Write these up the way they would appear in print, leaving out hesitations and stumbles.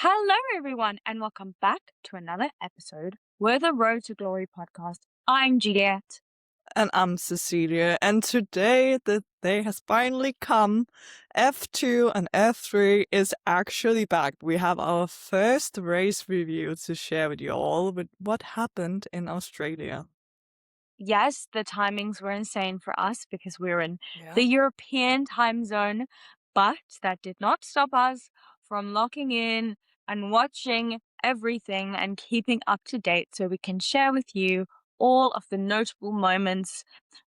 Hello, everyone, and welcome back to another episode. We're the Road to Glory podcast. I'm Juliet. And I'm Cecilia, and today the day has finally come. F2 and F3 is actually back. We have our first race review to share with you all with what happened in Australia. Yes, the timings were insane for us because we're in Yeah. the European time zone, but that did not stop us from locking in and watching everything and keeping up to date so we can share with you all of the notable moments,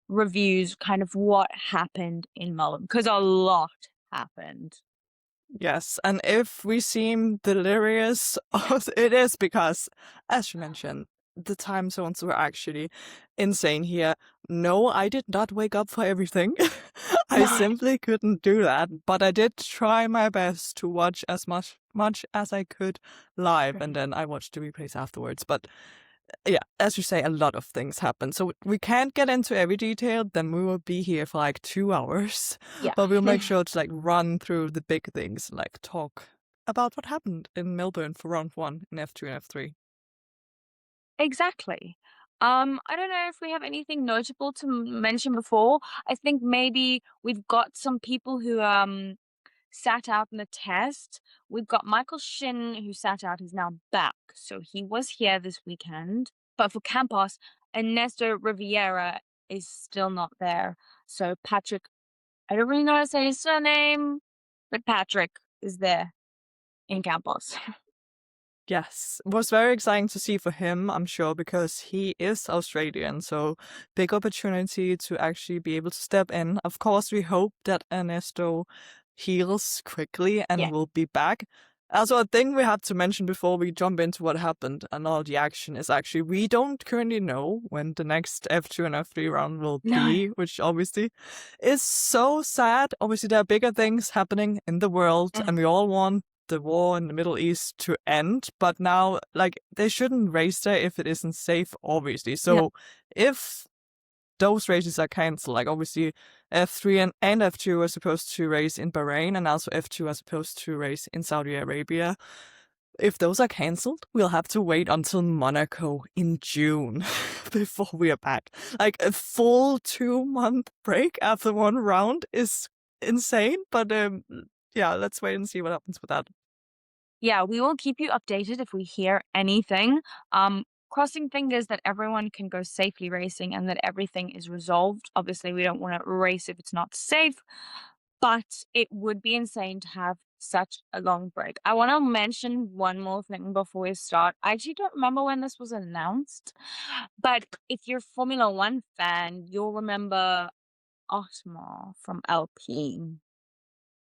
reviews, kind of what happened in Melbourne, because a lot happened. Yes, and if we seem delirious, it is because, as you mentioned, the time zones were actually insane here. No, I did not wake up for everything. I No. simply couldn't do that, but I did try my best to watch as much as I could live, and then I watched the replays afterwards. But yeah, as you say, a lot of things happen. So we can't get into every detail, then we will be here for like 2 hours. Yeah. But we'll make sure to like run through the big things, like talk about what happened in Melbourne for round one in F2 and F3. Exactly. I don't know if we have anything notable to mention before. I think maybe we've got some people who sat out in the test. We've got Michael Shin who sat out, who's now back. So he was here this weekend. But for Campos, Ernesto Riviera is still not there. So Patrick, I don't really know how to say his surname, but Patrick is there in Campos. Yes, it was very exciting to see for him, I'm sure, because he is Australian. So big opportunity to actually be able to step in. Of course, we hope that Ernesto heals quickly and Yeah. will be back. Also, a thing we have to mention before we jump into what happened and all the action is actually we don't currently know when the next F2 and F3 round will No. be, which obviously is so sad. Obviously, there are bigger things happening in the world, and we all want the war in the Middle East to end, but now, like, they shouldn't race there if it isn't safe, obviously. So if those races are cancelled, like obviously F3 and F2 are supposed to race in Bahrain, and also F2 are supposed to race in Saudi Arabia. If those are cancelled, we'll have to wait until Monaco in June before we are back. Like a full 2-month break after one round is insane, but yeah, let's wait and see what happens with that. Yeah, we will keep you updated if we hear anything. Crossing fingers that everyone can go safely racing and that everything is resolved. Obviously, we don't want to race if it's not safe, but it would be insane to have such a long break. I want to mention one more thing before we start. I actually don't remember when this was announced, but if you're a Formula One fan, you'll remember Otmar from LP.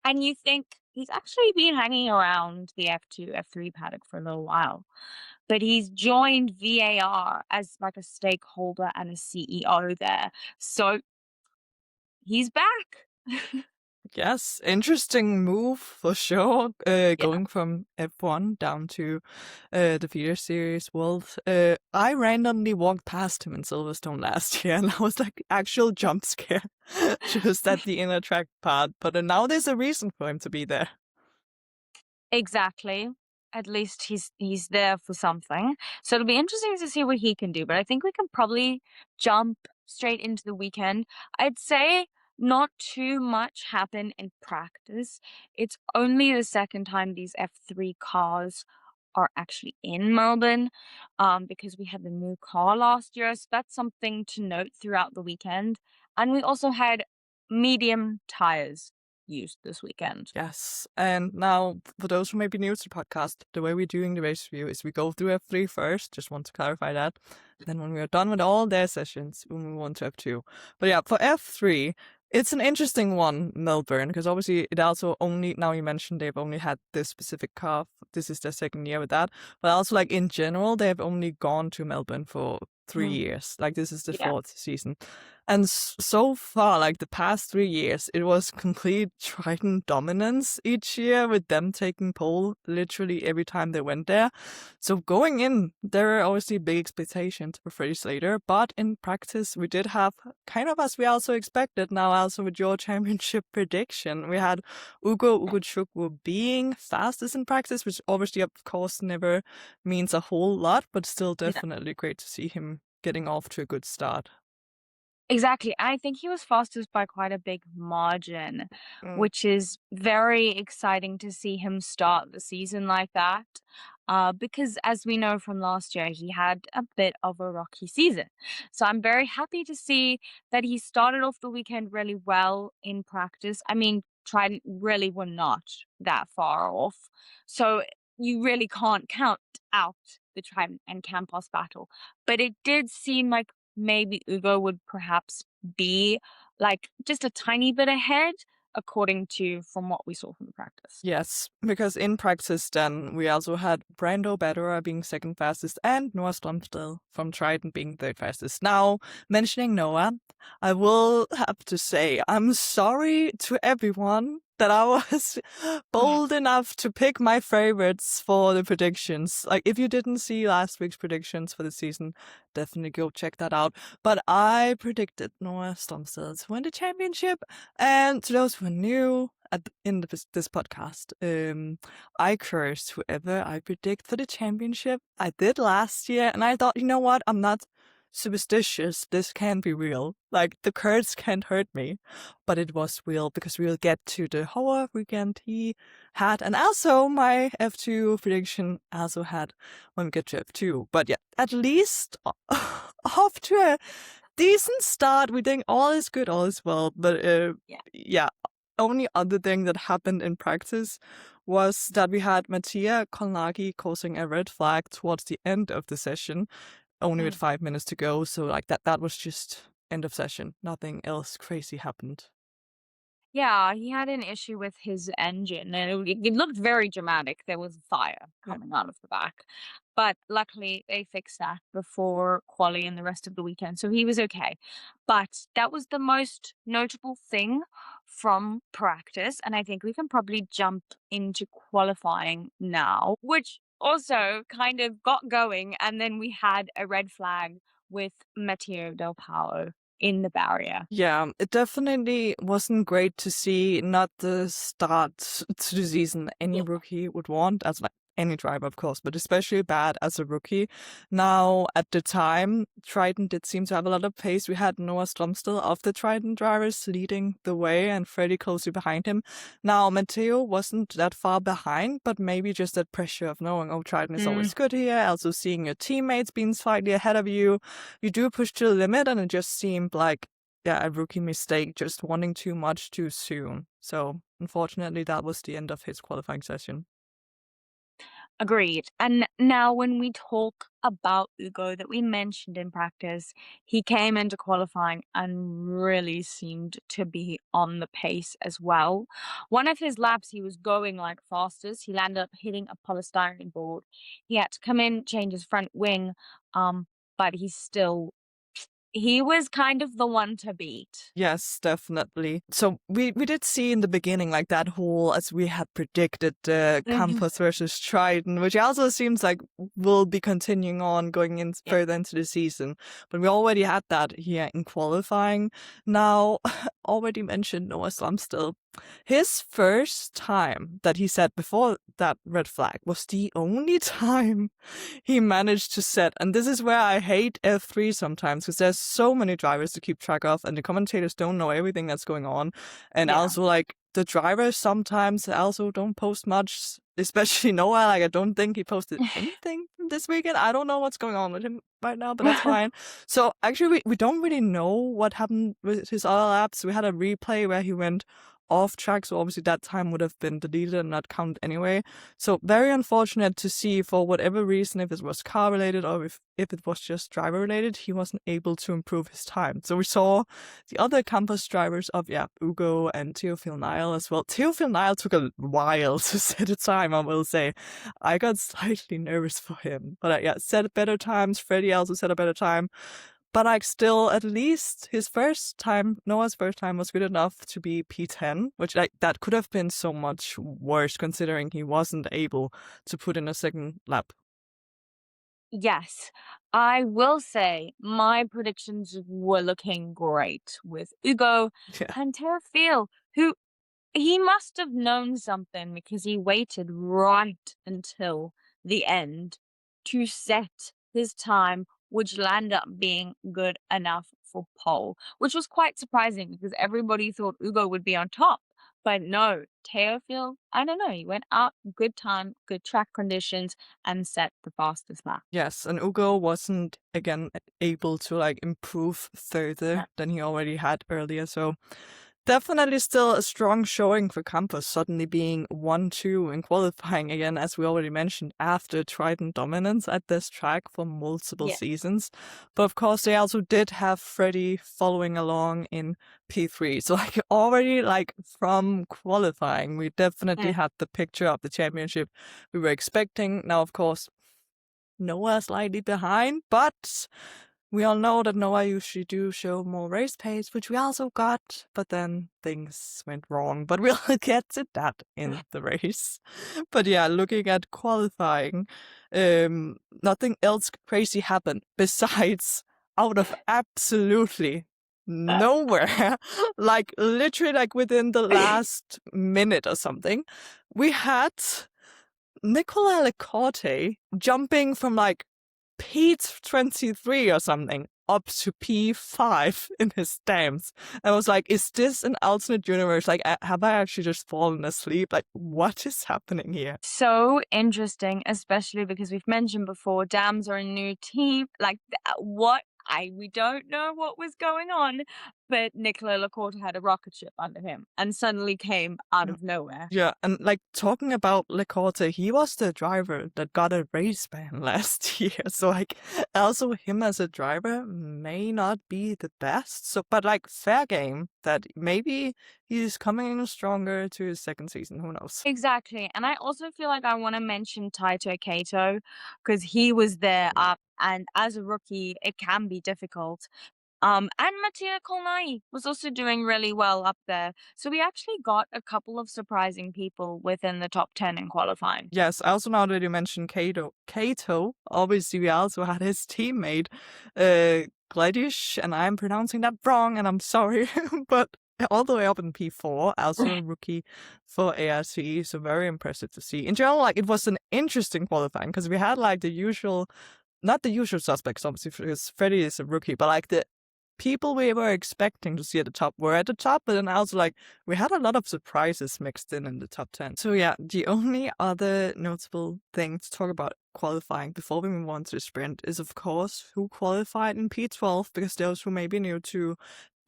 And you think he's actually been hanging around the F2, F3 paddock for a little while. But he's joined VAR as like a stakeholder and a CEO there. So he's back. Yes, interesting move for sure. Going from F1 down to the feeder series world. I randomly walked past him in Silverstone last year, and I was like actual jump scare just at the inner track part. But now there's a reason for him to be there. Exactly. At least he's there for something. So it'll be interesting to see what he can do. But I think we can probably jump straight into the weekend. I'd say not too much happened in practice. It's only the second time these F3 cars are actually in Melbourne, because we had the new car last year. So that's something to note throughout the weekend. And we also had medium tires used this weekend. Yes, and now for those who may be new to the podcast, the way we're doing the race review is we go through F3 first, just want to clarify that. Then when we are done with all their sessions, we move on to F2. But yeah, for F3, it's an interesting one, Melbourne, because obviously it also only, now you mentioned they've only had this specific car, this is their second year with that, but also like in general, they've only gone to Melbourne for 3 years. Like, this is the Yeah. 4th season. And so far, like the past 3 years, it was complete Triton dominance each year, with them taking pole literally every time they went there. So going in, there are obviously big expectations for Freddie Slater, but in practice, we did have kind of as we also expected. Now, also with your championship prediction, we had Ugo Ugochukwu being fastest in practice, which obviously, of course, never means a whole lot, but still definitely great to see him getting off to a good start. Exactly. I think he was fastest by quite a big margin, Mm. which is very exciting to see him start the season like that. Because as we know from last year, he had a bit of a rocky season. So I'm very happy to see that he started off the weekend really well in practice. I mean, Trident really were not that far off. So you really can't count out the Trident and Campos battle. But it did seem like maybe Ugo would perhaps be like just a tiny bit ahead according to from what we saw from the practice. Yes, because in practice then we also had Brando Badura being second fastest and Noah Stromsdal from Triton being third fastest. Now, mentioning Noah, I will have to say I'm sorry to everyone that I was bold enough to pick my favorites for the predictions. Like, if you didn't see last week's predictions for the season, definitely go check that out. But I predicted Noah Stromsdal to win the championship. And to those who are new in this podcast, I cursed whoever I predict for the championship. I did last year, and I thought, you know what? I'm not superstitious. This can't be real. Like, the curse can't hurt me. But it was real, because we'll get to the horror weekend he had, and also my F2 prediction also had when we get to F2. But yeah, at least off to a decent start. We think all is good, all is well. But yeah, only other thing that happened in practice was that we had Mattia Kolnagi causing a red flag towards the end of the session, only with 5 minutes to go. So like that was just end of session. Nothing else crazy happened. Yeah, he had an issue with his engine, and it looked very dramatic. There was fire Yeah. coming out of the back. But luckily, they fixed that before quali and the rest of the weekend, so he was okay. But that was the most notable thing from practice, and I think we can probably jump into qualifying now, which also kind of got going, and then we had a red flag with Matteo Del Paolo in the barrier. Yeah, it definitely wasn't great to see, not the start to the season any rookie would want, as like any driver, of course, but especially bad as a rookie. Now, at the time, Triton did seem to have a lot of pace. We had Noah Stromsdal of the Triton drivers leading the way and Freddie closely behind him. Now, Matteo wasn't that far behind, but maybe just that pressure of knowing, oh, Triton is always good here. Also seeing your teammates being slightly ahead of you. You do push to the limit, and it just seemed like, yeah, a rookie mistake, just wanting too much too soon. So, unfortunately, that was the end of his qualifying session. Agreed. And now, when we talk about Ugo that we mentioned in practice, he came into qualifying and really seemed to be on the pace as well. One of his laps, he was going like fastest. He landed up hitting a polystyrene board. He had to come in, change his front wing, but he was kind of the one to beat. Yes, definitely. So we did see in the beginning, like, that whole, as we had predicted, the Campos versus Triton, which also seems like will be continuing on going in further into the season. But we already had that here in qualifying. Now, already mentioned Noah Stromsdal. His first time that he set before that red flag was the only time he managed to set. And this is where I hate F3 sometimes, because there's so many drivers to keep track of, and the commentators don't know everything that's going on. And also, like, the drivers sometimes also don't post much, especially Noah. Like, I don't think he posted anything this weekend. I don't know what's going on with him right now, but that's fine. So actually, we don't really know what happened with his other laps. We had a replay where he went off track, so obviously that time would have been deleted and not counted anyway. So very unfortunate to see, for whatever reason, if it was car related or if it was just driver related, he wasn't able to improve his time. So we saw the other campus drivers of Ugo and Theophil Nile as well. Theophil Nile took a while to set a time, I will say. I got slightly nervous for him, but set better times. Freddie also set a better time. But like still, at least his first time, Noah's first time, was good enough to be P10, which like that could have been so much worse considering he wasn't able to put in a second lap. Yes, I will say my predictions were looking great with Ugo Yeah. and Terrafil, who he must have known something because he waited right until the end to set his time, which landed up being good enough for pole, which was quite surprising because everybody thought Ugo would be on top. But no, Teofil, I don't know, he went out, good time, good track conditions, and set the fastest lap. Yes, and Ugo wasn't again able to like improve further than he already had earlier, so definitely still a strong showing for Campos, suddenly being 1-2 in qualifying again, as we already mentioned, after Trident dominance at this track for multiple seasons. But of course, they also did have Freddie following along in P3. So like already like from qualifying, we definitely had the picture of the championship we were expecting. Now, of course, Noah slightly behind, but we all know that Noah usually do show more race pace, which we also got, but then things went wrong. But we'll get to that in the race. But yeah, looking at qualifying, nothing else crazy happened besides out of absolutely nowhere, like literally like within the last minute or something, we had Nicola Lecorte jumping from like P23 or something up to P5 in his stamps. I was like, is this an alternate universe? Like, have I actually just fallen asleep? Like, what is happening here? So interesting, especially because we've mentioned before, Dams are a new team. Like, we don't know what was going on, but Nicola Lacorte had a rocket ship under him and suddenly came out of nowhere. Yeah, and like talking about Lecorte, he was the driver that got a race ban last year. So like also him as a driver may not be the best. So but like fair game that maybe he's coming in stronger to his second season. Who knows? Exactly. And I also feel like I want to mention Taito Kato because he was there up and as a rookie, it can be difficult. And Mattia Kolnai was also doing really well up there. So we actually got a couple of surprising people within the top 10 in qualifying. Yes, also now that you mentioned Kato, obviously we also had his teammate, Gladish, and I'm pronouncing that wrong, and I'm sorry, but all the way up in P4, also a rookie for ARCE, so very impressive to see. In general, like, it was an interesting qualifying, because we had, like, not the usual suspects, obviously, because Freddie is a rookie, but, like, the people we were expecting to see at the top were at the top, but then also like we had a lot of surprises mixed in the top 10. So yeah, the only other notable thing to talk about qualifying before we move on to the sprint is of course who qualified in P12, because those who may be new to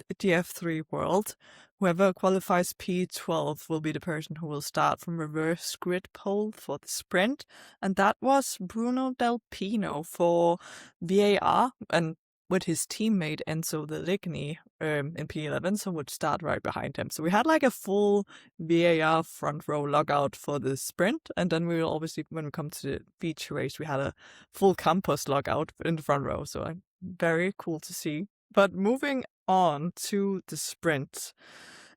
the F3 world, whoever qualifies P12 will be the person who will start from reverse grid pole for the sprint, and that was Bruno Del Pino for VAR, and with his teammate Enzo De Ligny in P11, so would start right behind him. So we had like a full VAR front row logout for the sprint, and then we will obviously, when we come to the feature race, we had a full campus logout in the front row, so very cool to see. But moving on to the sprint.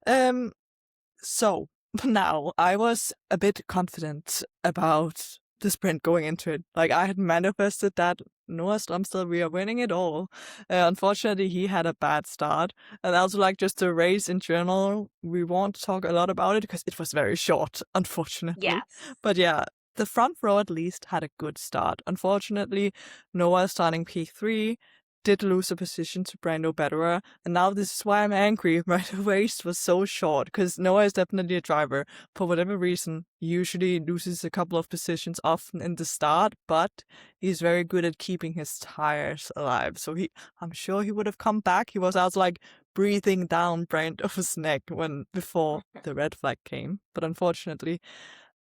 So now I was a bit confident about the sprint going into it. Like I had manifested that Noah Stromstad, we are winning it all. Unfortunately, he had a bad start. And also like just the race in general, we won't talk a lot about it because it was very short, unfortunately. Yes. But yeah, the front row at least had a good start. Unfortunately, Noah starting P3 did lose a position to Brando Betterer, and now this is why I'm angry. Right, the race was so short, because Noah is definitely a driver. For whatever reason, he usually loses a couple of positions often in the start, but he's very good at keeping his tires alive. So I'm sure he would have come back. He was also like breathing down Brando's neck before the red flag came. But unfortunately,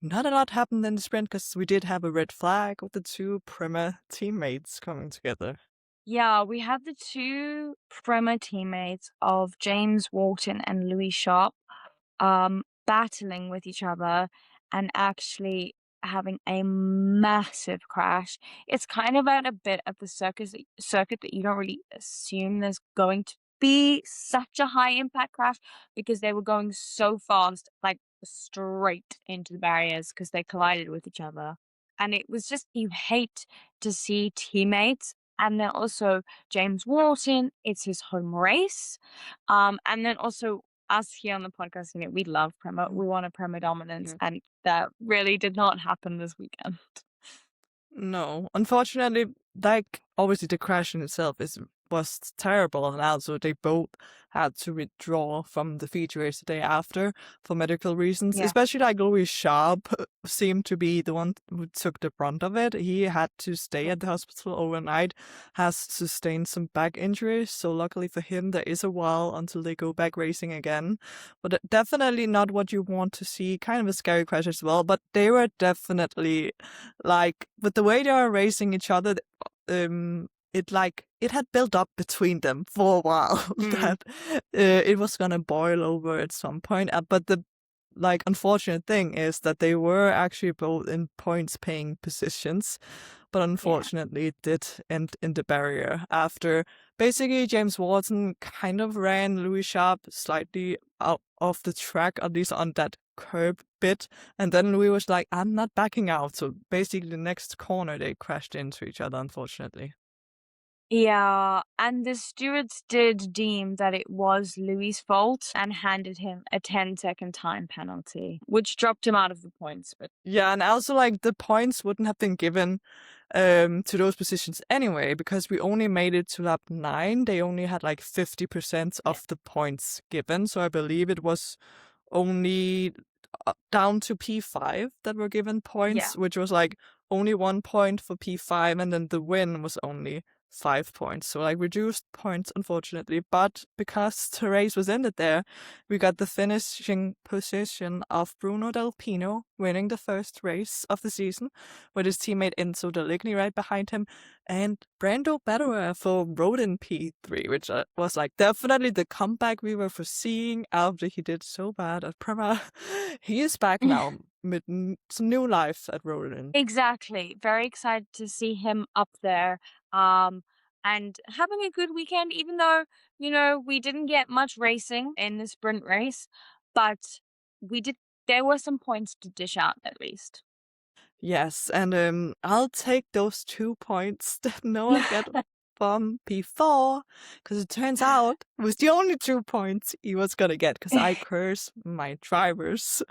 not a lot happened in the sprint because we did have a red flag with the two Prema teammates coming together. Yeah, we have the two Prema teammates of James Walton and Louis Sharp battling with each other and actually having a massive crash. It's kind of at a bit of the circuit that you don't really assume there's going to be such a high impact crash because they were going so fast, like straight into the barriers because they collided with each other. And it was just, you hate to see teammates. And then also James Walton, it's his home race. And then also us here on the podcast, we love Prema. We want a Prema dominance, Yeah. and that really did not happen this weekend. No, unfortunately, like obviously the crash in itself was terrible, and also they both had to withdraw from the feature race the day after for medical reasons. Yeah. Especially like Louis Sharp seemed to be the one who took the brunt of it. He had to stay at the hospital overnight, has sustained some back injuries. So luckily for him, there is a while until they go back racing again. But definitely not what you want to see. Kind of a scary crash as well. But they were definitely like with the way they are racing each other, it had built up between them for a while that it was gonna boil over at some point. But the unfortunate thing is that they were actually both in points paying positions, but Yeah. unfortunately it did end in the barrier after basically James Watson kind of ran Louis Sharp slightly out of the track, at least on that curb bit, and then Louis was like, I'm not backing out. So basically the next corner they crashed into each other, unfortunately. Yeah, and the stewards did deem that it was Louis' fault and handed him a 10-second time penalty, which dropped him out of the points. But Yeah, and also like the points wouldn't have been given to those positions anyway, because we only made it to lap 9. They only had like 50% yeah, of the points given. So I believe it was only down to P5 that were given yeah. points, which was like only 1 point for P5, and then the win was only 5 points. So like reduced points, unfortunately. But because the race was ended there, we got the finishing position of Bruno Del Pino winning the first race of the season, with his teammate Enzo Deligny right behind him, and Brando Betterer for Rodin P3, which was like definitely the comeback we were foreseeing after he did so bad at Prema. He is back now with some new life at Rodin. Exactly. Very excited to see him up there. Um, and having a good weekend, even though, we didn't get much racing in the sprint race, but we did, there were some points to dish out at least. Yes, and I'll take those 2 points that Noah got from P4, because it turns out it was the only 2 points he was gonna get, because I curse my drivers.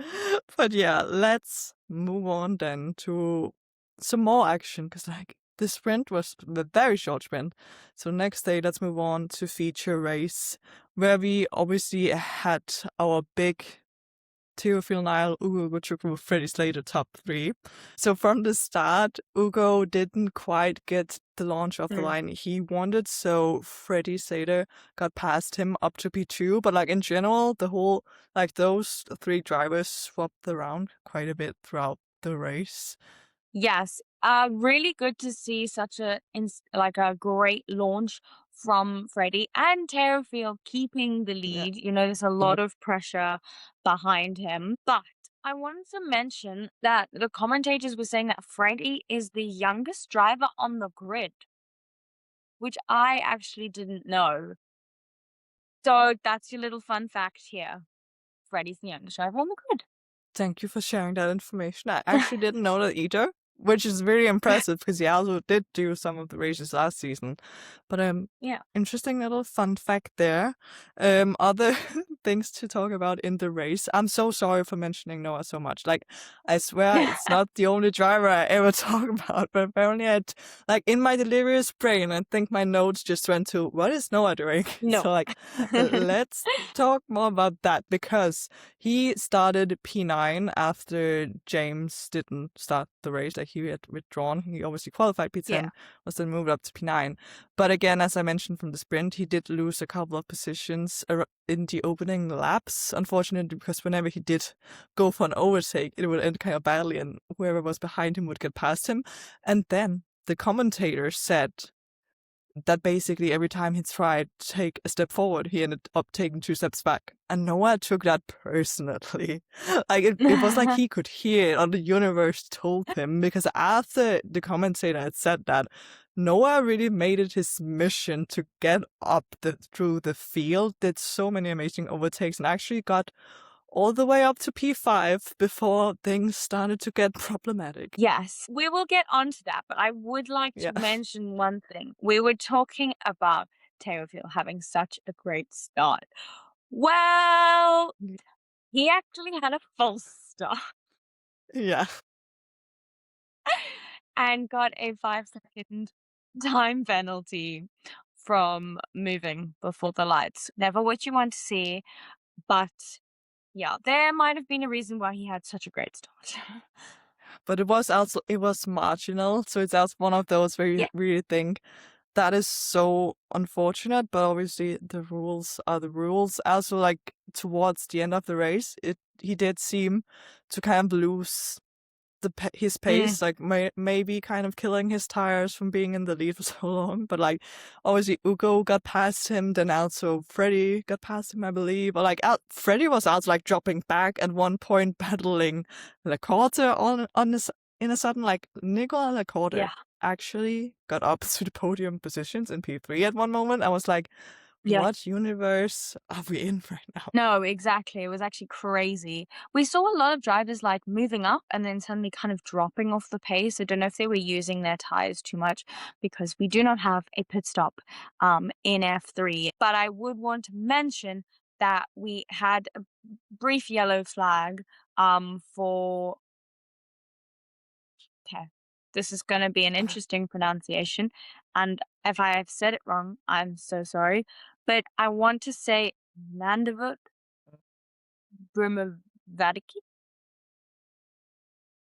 But yeah, let's move on then to some more action, because like the sprint was a very short sprint. So next day, let's move on to feature race, where we obviously had our big Teofil Nile, Ugo Gochukwu, Freddie Slater top 3. So from the start, Ugo didn't quite get the launch off the Mm. line he wanted, so Freddie Slater got past him up to P2. But like in general, the whole those 3 drivers swapped around quite a bit throughout the race. Yes, really good to see such a great launch from Freddie and Terrafield keeping the Yeah. lead. There's a lot of pressure behind him, but I wanted to mention that the commentators were saying that Freddie is the youngest driver on the grid, which I actually didn't know. So that's your little fun fact here. Freddie's the youngest driver on the grid. Thank you for sharing that information. I actually didn't know that either. which is really impressive because he also did do some of the races last season. But Yeah. interesting little fun fact there. Other things to talk about in the race. I'm so sorry for mentioning Noah so much. Like, I swear it's not the only driver I ever talk about, but apparently like in my delirious brain, I think my notes just went to, what is Noah doing? No. So like, let's talk more about that because he started P9 after James didn't start the race. Like, he had withdrawn. He obviously qualified P10, Yeah. was then moved up to P9. But again, as I mentioned from the sprint, he did lose a couple of positions in the opening laps, unfortunately, because whenever he did go for an overtake, it would end kind of badly and whoever was behind him would get past him. And then the commentator said that basically every time he tried to take a step forward, he ended up taking 2 steps back. And Noah took that personally. Like, it was like he could hear it, or the universe told him, because after the commentator had said that, Noah really made it his mission to get up through the field, did so many amazing overtakes, and actually got all the way up to P5 before things started to get problematic. Yes, we will get onto that, but I would like to Yeah. mention one thing. We were talking about Teofil having such a great start. Well, he actually had a false start Yeah. and got a 5-second time penalty from moving before the lights. Never what you want to see, but yeah, there might have been a reason why he had such a great start. But it was marginal, so it's also one of those where you Yeah. really think that is so unfortunate, but obviously the rules are the rules. Also, like, towards the end of the race, he did seem to kind of lose his pace, like maybe kind of killing his tires from being in the lead for so long. But like, obviously Ugo got past him, then also Freddie got past him, I believe. Or like, Freddie was also like dropping back at one point, battling Lacorte in a sudden, like, Nicola Lacorte Yeah. actually got up to the podium positions in P3 at one moment. I was like, Yeah. what universe are we in right now? No, exactly. It was actually crazy. We saw a lot of drivers like moving up and then suddenly kind of dropping off the pace. I don't know if they were using their tires too much because we do not have a pit stop in F3. But I would want to mention that we had a brief yellow flag for okay. This is going to be an interesting pronunciation. And if I have said it wrong, I'm so sorry. But I want to say Mandevut Brimavadiki?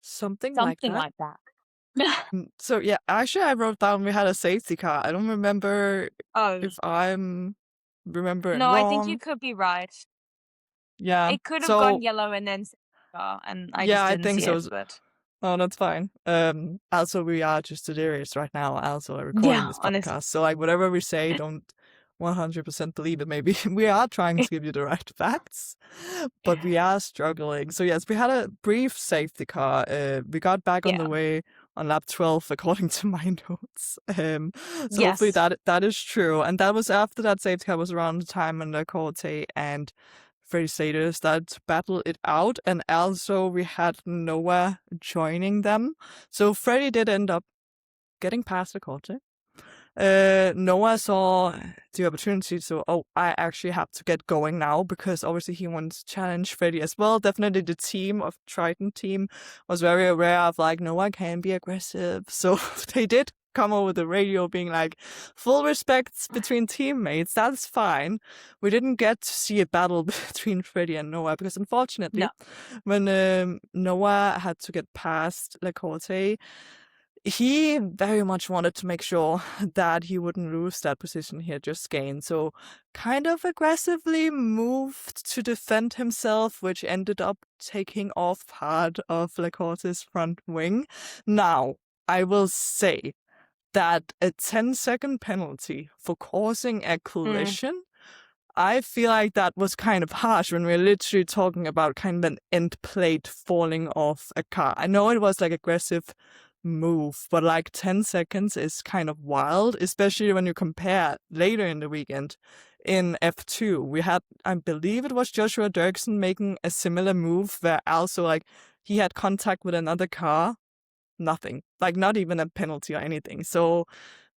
Something like Something that. like that. So yeah, actually I wrote down we had a safety car. I don't remember Oh, if I'm remembering no, I think you wrong. could be right. Yeah. It could have gone So yellow and then and I yeah, just I didn't think see so. it, but Oh, that's fine. Also we are just delirious right now, also recording yeah, this honestly. podcast. So like whatever we say, don't 100% believe it. Maybe we are trying to give you the right facts, but we are struggling. So yes, we had a brief safety car. We got back on Yeah. the way on lap 12, according to my notes. So hopefully Yes. that is true. And that was after that safety car was around the time when the Corte and Freddie Slater started to battle it out. And also we had Noah joining them. So Freddie did end up getting past the Corte. Noah saw the opportunity to, I actually have to get going now, because obviously he wants to challenge Freddie as well. Definitely the team of Triton team was very aware of, like, Noah can be aggressive. So they did come over the radio being like, full respect between teammates, that's fine. We didn't get to see a battle between Freddie and Noah, because unfortunately, No. when Noah had to get past Lacorte, he very much wanted to make sure that he wouldn't lose that position he had just gained. So kind of aggressively moved to defend himself, which ended up taking off part of Lacorte's front wing. Now, I will say that a 10-second penalty for causing a collision, I feel like that was kind of harsh when we're literally talking about kind of an end plate falling off a car. I know it was like aggressive move, but like 10 seconds is kind of wild, especially when you compare later in the weekend in F2. We had, I believe it was Joshua Dirksen making a similar move where also like he had contact with another car nothing, like not even a penalty or anything. So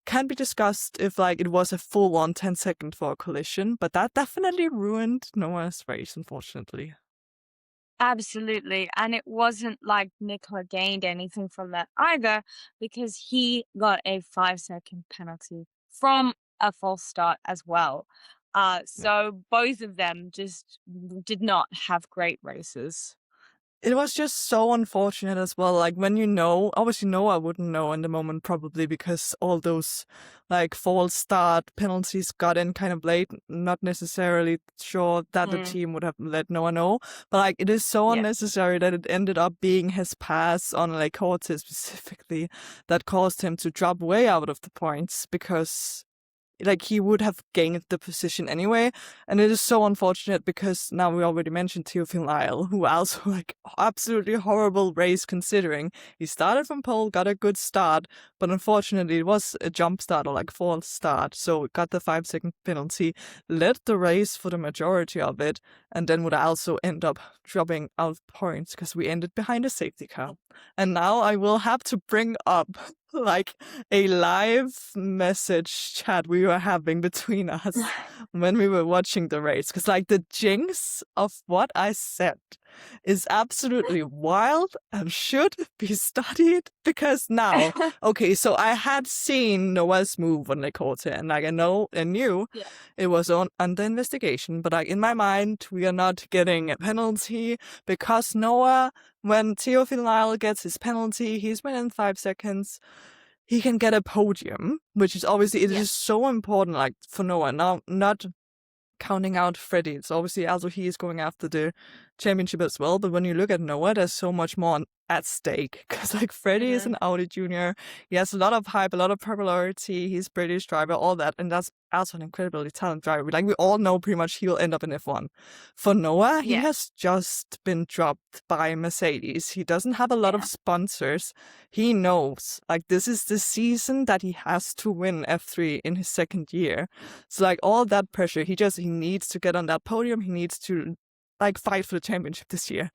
can be discussed if like it was a full on 10-second for a collision, but that definitely ruined Noah's race, unfortunately. Absolutely. And it wasn't like Nicola gained anything from that either because he got a 5-second penalty from a false start as well. So both of them just did not have great races. It was just so unfortunate as well. Like when you know, obviously Noah wouldn't know in the moment probably because all those like false start penalties got in kind of late. Not necessarily sure that the Mm, team would have let Noah know, but like it is so yeah. unnecessary that it ended up being his pass on like Cortez specifically that caused him to drop way out of the points because like he would have gained the position anyway. And it is so unfortunate because now we already mentioned Theophile Lyle, who also like absolutely horrible race considering he started from pole, got a good start, but unfortunately it was a jump start or like false start, so got the 5-second penalty, led the race for the majority of it, and then would also end up dropping out points because we ended behind a safety car. And now I will have to bring up like a live message chat we were having between us when we were watching the race. Because, like, the jinx of what I said is absolutely wild and should be studied. Because now, okay, so I had seen Noah's move on Lakota, and like I knew Yeah. it was on under investigation. But like in my mind, we are not getting a penalty because Noah, when Theophile Lyle gets his penalty, he's within 5 seconds. He can get a podium, which is obviously it Yeah. is so important, like for Noah. Now, not counting out Freddie, it's obviously also he is going after the championship as well. But when you look at Noah, there's so much more at stake because like Freddie is Hmm. an Audi junior. He has a lot of hype, a lot of popularity. He's British driver, all that, and that's also an incredibly talented driver. Like we all know, pretty much he will end up in F1. For Noah, he Yeah. has just been dropped by Mercedes. He doesn't have a lot of Yeah. sponsors. He knows like this is the season that he has to win F3 in his second year. So like all that pressure, he needs to get on that podium. He needs to like fight for the championship this year.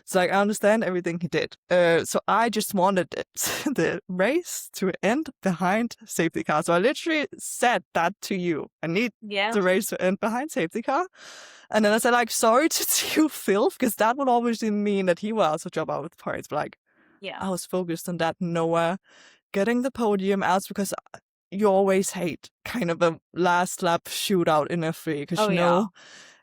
So like I understand everything he did. So I just wanted the race to end behind safety car. So I literally said that to you. I need Yeah. the race to end behind safety car. And then I said like sorry to you, Phil, because that would obviously mean that he will also drop out with points. But like Yeah. I was focused on that Noah getting the podium out because you always hate kind of a last lap shootout in F3 because Oh, you yeah. know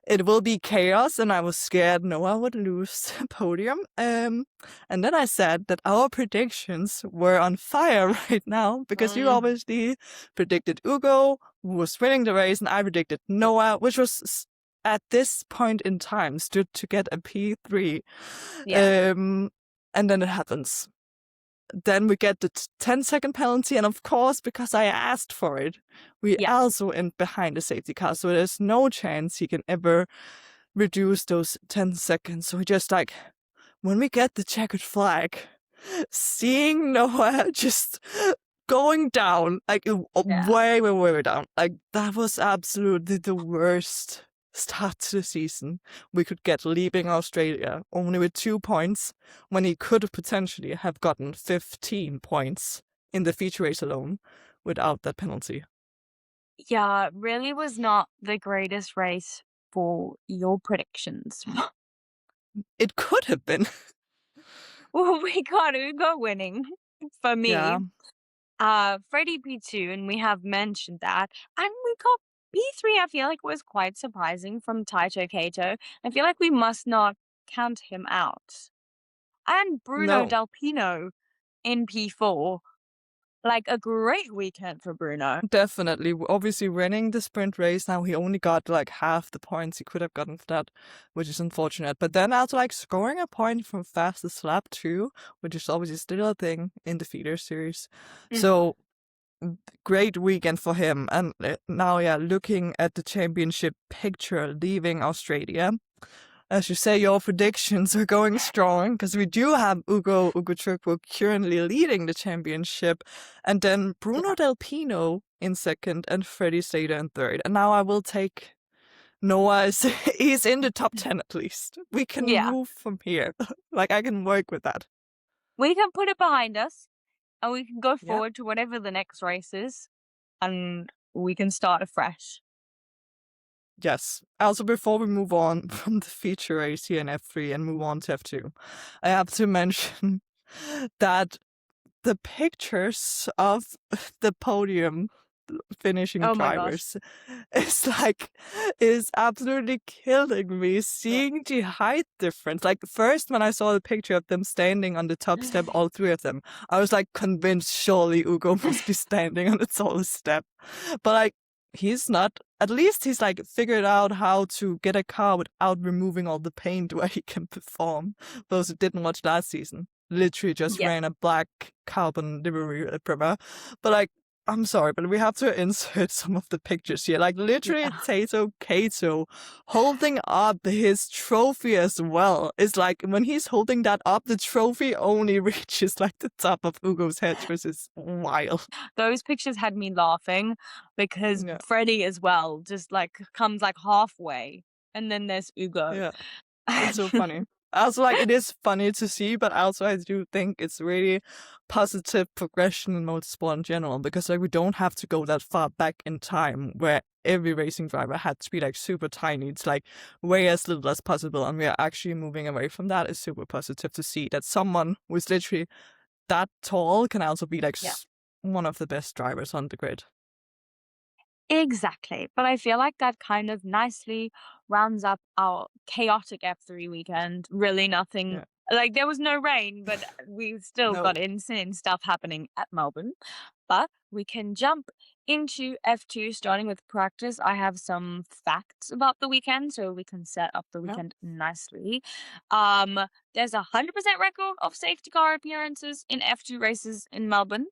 it will be chaos, and I was scared Noah would lose the podium. And then I said that our predictions were on fire right now because you Mm, obviously predicted Ugo, who was winning the race, and I predicted yeah. Noah, which was at this point in time stood to get a P3. Yeah. And then it happens. Then we get the 10-second penalty, and of course, because I asked for it, we Yeah. also end behind the safety car, so there's no chance he can ever reduce those 10 seconds. So we just like, when we get the checkered flag, seeing Noah just going down, like Yeah. way down, like that was absolutely the worst start to the season we could get, leaving Australia only with 2 points when he could potentially have gotten 15 points in the feature race alone without that penalty. Yeah. Really was not the greatest race for your predictions. It could have been. Well, we got winning for me. Yeah. Freddie P2, and we have mentioned that. And we got P3, I feel like was quite surprising from Taito Kato. I feel like we must not count him out. And Bruno No. Del Pino in P4. Like a great weekend for Bruno. Definitely. Obviously, winning the sprint race, now he only got like half the points he could have gotten for that, which is unfortunate. But then also like scoring a point from fastest lap too, which is obviously still a thing in the feeder series. Mhm. So great weekend for him. And now, yeah, looking at the championship picture, leaving Australia. As you say, your predictions are going strong because we do have Ugo Turco currently leading the championship, and then Bruno Yeah. Del Pino in second and Freddie Slater in third. And now I will take Noah. He's in the top 10 at least. We can Yeah. move from here. Like I can work with that. we can put it behind us and we can go Yeah. forward to whatever the next race is and we can start afresh. Yes. Also, before we move on from the feature race here in F3 and move on to F2, I have to mention that the pictures of the podium finishing Oh my gosh. drivers is absolutely killing me seeing the height difference. Like, first when I saw the picture of them standing on the top step, all three of them, I was like convinced surely Ugo must be standing on the tallest step. But like, he's not. At least he's like figured out how to get a car without removing all the paint where he can perform. Those who didn't watch last season literally just Yeah. ran a black carbon livery primer. But like, I'm sorry, but we have to insert some of the pictures here. Like, literally, Yeah. Tato Kato holding up his trophy as well. It's like, when he's holding that up, the trophy only reaches like the top of Ugo's head, which is wild. Those pictures had me laughing because Yeah, Freddie as well just like comes like halfway and then there's Ugo. yeah. It's so funny. Also, like, it is funny to see, but also I do think it's really positive progression in motorsport in general, because like we don't have to go that far back in time where every racing driver had to be like super tiny. It's like way as little as possible, and we are actually moving away from that. It's super positive to see that someone who is literally that tall can also be like Yeah. one of the best drivers on the grid. Exactly. But I feel like that kind of nicely rounds up our chaotic F3 weekend. Really nothing Yeah. like there was no rain, but we still No. got insane stuff happening at Melbourne. But we can jump into F2 starting with practice. I have some facts about the weekend so we can set up the Yeah. weekend nicely. Um there's a 100% record of safety car appearances in F2 races in Melbourne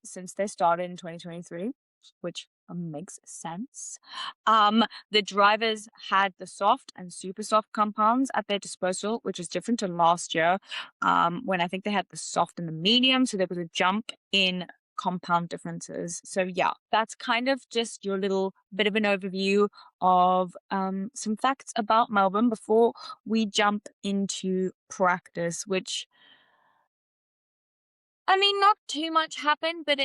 since they started in 2023, which makes sense. The drivers had the soft and super soft compounds at their disposal, which is different to last year, when I think they had the soft and the medium, so there was a jump in compound differences. So yeah, that's kind of just your little bit of an overview of some facts about Melbourne before we jump into practice, which I mean, not too much happened, but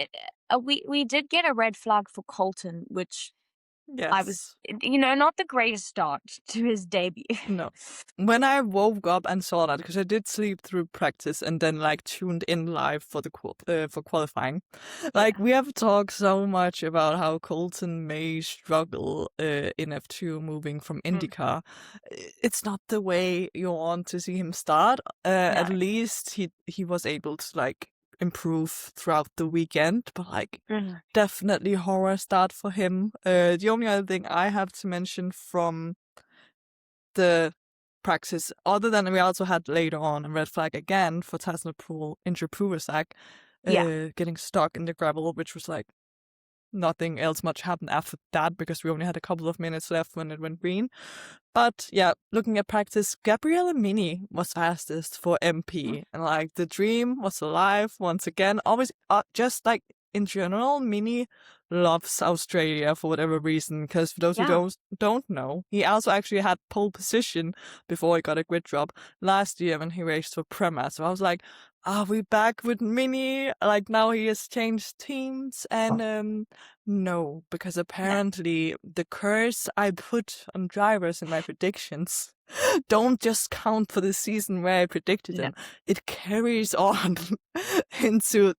we did get a red flag for Colton, which I was, Yes. not the greatest start to his debut. No. When I woke up and saw that, because I did sleep through practice and then like tuned in live for the for qualifying, like Yeah. we have talked so much about how Colton may struggle in F2 moving from Mm, IndyCar. It's not the way you want to see him start. no. At least he was able to like improve throughout the weekend, but like Mhm. definitely horror start for him. The only other thing I have to mention from the practice, other than we also had later on a red flag again for Tasna Pool into Pruvasak, Yeah. getting stuck in the gravel, which was like nothing else much happened after that because we only had a couple of minutes left when it went green. But yeah, looking at practice, Gabriella Mini was fastest for MP, and like the dream was alive once again. Always, just like in general, Mini loves Australia for whatever reason. Because for those who Yeah. don't know, he also actually had pole position before he got a grid drop last year when he raced for Prema. So I was like, are we back with Mini? Like now he has changed teams, and no, because No. apparently the curse I put on drivers in my predictions don't just count for the season where I predicted No. them. It carries on into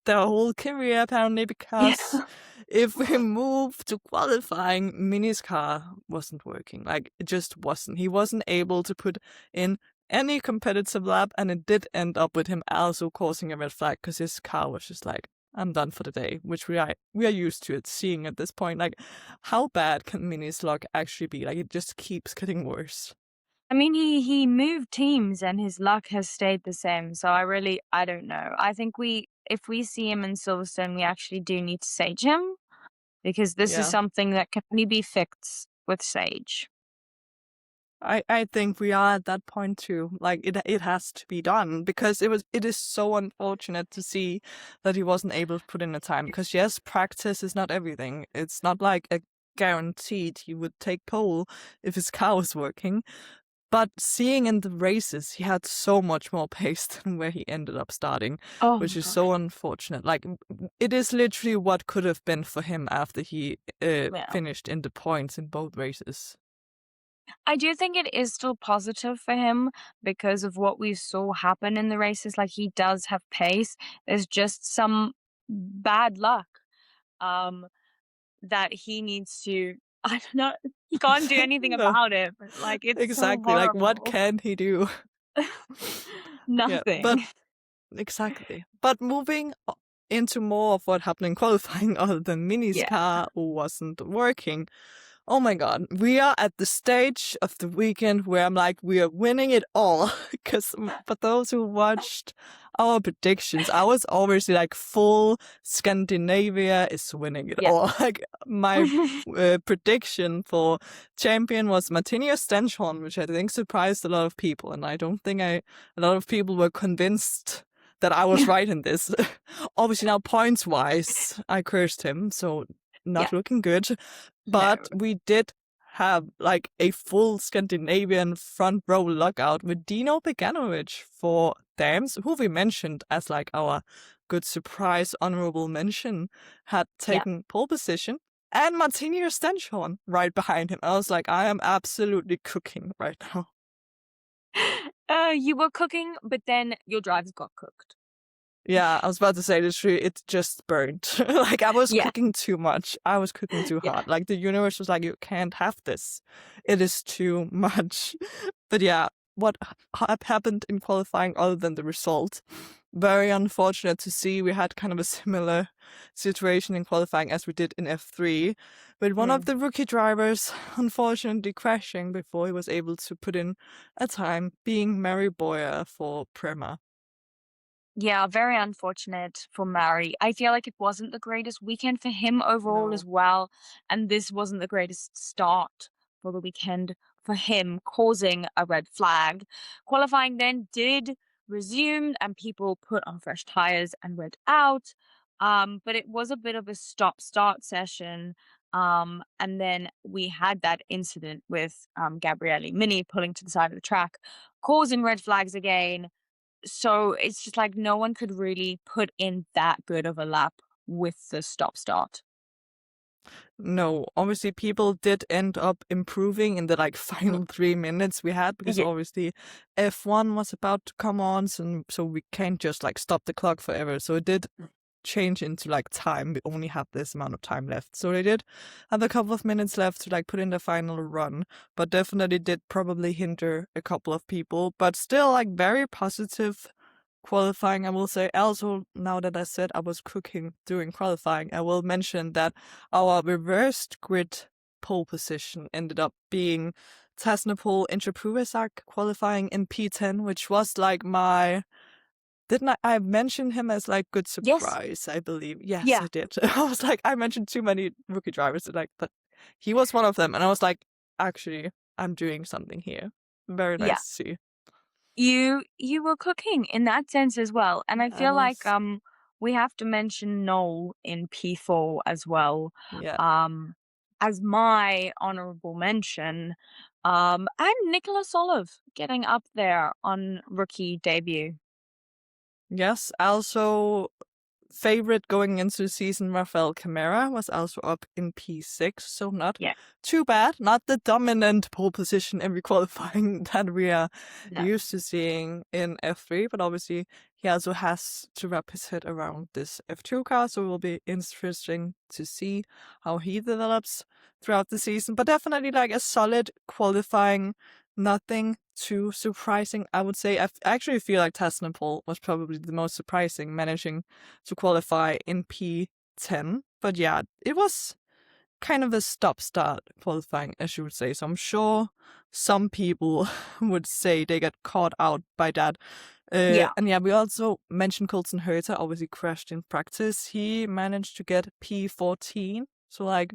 their whole career apparently, because Yeah. if we move to qualifying, Mini's car wasn't working. Like, it just wasn't. He wasn't able to put in any competitive lap, and it did end up with him also causing a red flag because his car was just like, I'm done for the day, which we are used to it seeing at this point. Like, how bad can Mini's luck actually be? Like, it just keeps getting worse. I mean, he moved teams and his luck has stayed the same. So I don't know. I think if we see him in Silverstone, we actually do need to sage him because this is Yeah. something that can only be fixed with sage. I think we are at that point too. Like it has to be done, because it is so unfortunate to see that he wasn't able to put in the time. Because yes, practice is not everything. It's not like a guaranteed he would take pole if his car was working. But seeing in the races, he had so much more pace than where he ended up starting, Oh which my is gosh. so unfortunate. Like, it is literally what could have been for him after he Yeah. finished in the points in both races. I do think it is still positive for him because of what we saw happen in the races. Like he does have pace. There's just some bad luck um that he needs to I don't know, he can't do anything No, about it, but like it's so exactly. Like, what horrible. can he do? Yeah, but Nothing. exactly. But moving into more of what happened in qualifying, other than Mini's Yeah. car wasn't working. Oh my god, we are at the stage of the weekend where I'm like, we are winning it all. Because for those who watched our predictions, I was obviously like full Scandinavia is winning it Yeah. all. Like my prediction for champion was Martinius Stenshorne, which I think surprised a lot of people, and I don't think a lot of people were convinced that I was right in this. Obviously, now points wise, I cursed him, so Yeah. not looking good. No. But we did have like a full Scandinavian front row lockout with Dino Beganovic for Dams, who we mentioned as like our good surprise honorable mention, had Yeah. taken pole position. And Martinius Stenshorne right behind him. I was like, I am absolutely cooking right now. You were cooking, but then your drives got cooked. Yeah, I was about to say this. It just burned. Like I was Yeah. cooking too much. I was cooking too Yeah. hard. Like the universe was like, you can't have this. It is too much. But yeah, what happened in qualifying other than the result? Very unfortunate to see. We had kind of a similar situation in qualifying as we did in F3, with one of Mm. the rookie drivers unfortunately crashing before he was able to put in a time, being Mary Boyer for Prema. Yeah, very unfortunate for Mary. I feel like it wasn't the greatest weekend for him overall as No. well, and this wasn't the greatest start for the weekend for him, causing a red flag. Qualifying then did resume, and people put on fresh tires and went out. But it was a bit of a stop-start session. And then we had that incident with Gabriele Mini pulling to the side of the track, causing red flags again, so it's just like no one could really put in that good of a lap with the stop start. No, obviously people did end up improving in the like Mm. final 3 minutes we had, because Yeah. obviously F1 was about to come on, so we can't just like stop the clock forever. So it did change into like time. We only have this amount of time left. So they did have a couple of minutes left to like put in the final run, but definitely did probably hinder a couple of people. But still like very positive qualifying, I will say. Also, now that I said I was cooking during qualifying, I will mention that our reversed grid pole position ended up being Tasnapol Intrapuvesak qualifying in P10, which was like my... Didn't I mention him as like good Yes. surprise, I believe? Yes, Yeah. I did. I was like, I mentioned too many rookie drivers, like, but he was one of them. And I was like, actually, I'm doing something here. Very Yeah. nice to see. You were cooking in that sense as well. And I I feel like was, we have to mention Noel in P4 as well. yeah. Um as my honorable mention. And Nicholas Olive getting up there on rookie debut. Yes, also favorite going into the season, Rafael Camara, was also up in P6, so not Yeah. too bad. Not the dominant pole position every qualifying that we are No. used to seeing in F3, but obviously he also has to wrap his head around this F2 car, so it will be interesting to see how he develops throughout the season. But definitely like a solid qualifying, nothing too surprising, I would say. I actually feel like Tasnapol was probably the most surprising, managing to qualify in P10. But yeah, it was kind of a stop-start qualifying, as you would say. So I'm sure some people would say they got caught out by that. Yeah. And yeah, we also mentioned Colton Herta obviously crashed in practice. He managed to get P14. So like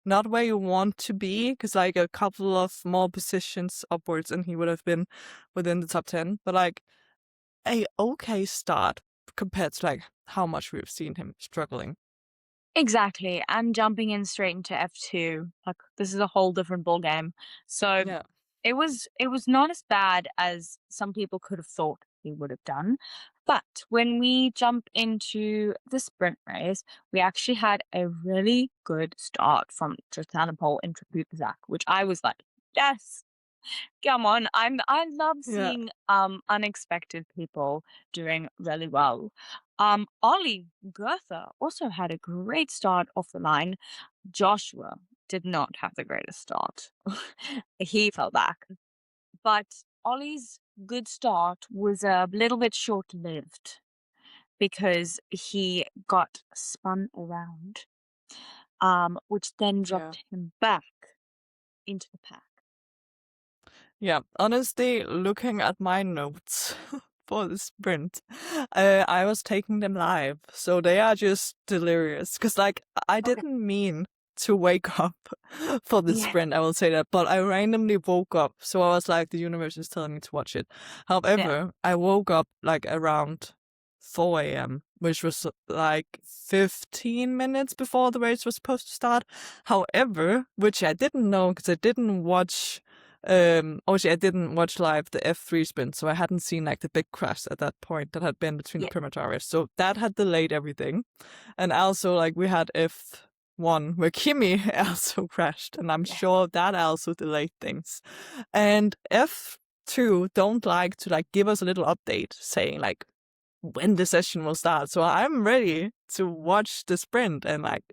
not where you want to be, because like a couple of more positions upwards and he would have been within the top 10. But like a okay start compared to like how much we've seen him struggling. Exactly, and jumping in straight into F2, like, this is a whole different ball game. So, Yeah. it was not as bad as some people could have thought he would have done. But when we jump into the sprint race, we actually had a really good start from Tristan Pole into Zach, which I was like, yes, come on. I love Yeah. seeing unexpected people doing really well. Ollie Goethe also had a great start off the line. Joshua did not have the greatest start. He fell back. But Ollie's good start was a little bit short-lived because he got spun around, which then Yeah. dropped him back into the pack. Yeah, honestly, looking at my notes for the sprint, I was taking them live, so they are just delirious. Because, like, I Okay. didn't mean to wake up for the Yeah. sprint, I will say that, but I randomly woke up, so I was like, the universe is telling me to watch it. Yeah. However, I woke up, like, around 4 a.m., which was, like, 15 minutes before the race was supposed to start. However, which I didn't know, because I didn't watch... obviously I didn't watch live the F3 sprint, so I hadn't seen like the big crash at that point that had been between the Yeah. Primataris. So that had delayed everything. And also like we had F1 where Kimi also crashed, and I'm Yeah. sure that also delayed things. And F2 don't like to like give us a little update saying like when the session will start. So I'm ready to watch the sprint, and like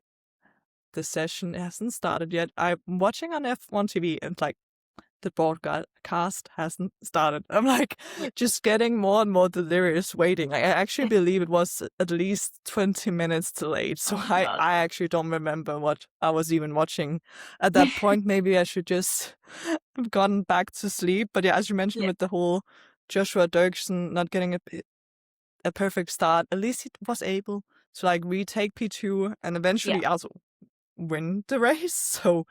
the session hasn't started yet. I'm watching on F1 TV and like the broadcast hasn't started. I'm like Yeah. just getting more and more delirious waiting. I actually believe it was at least 20 minutes delayed. So Oh my I God. actually don't remember what I was even watching at that point. Maybe I should just have gone back to sleep. But yeah, as you mentioned Yeah. with the whole Joshua Dirksen not getting a perfect start, at least he was able to like retake P2 and Yeah. eventually also win the race. So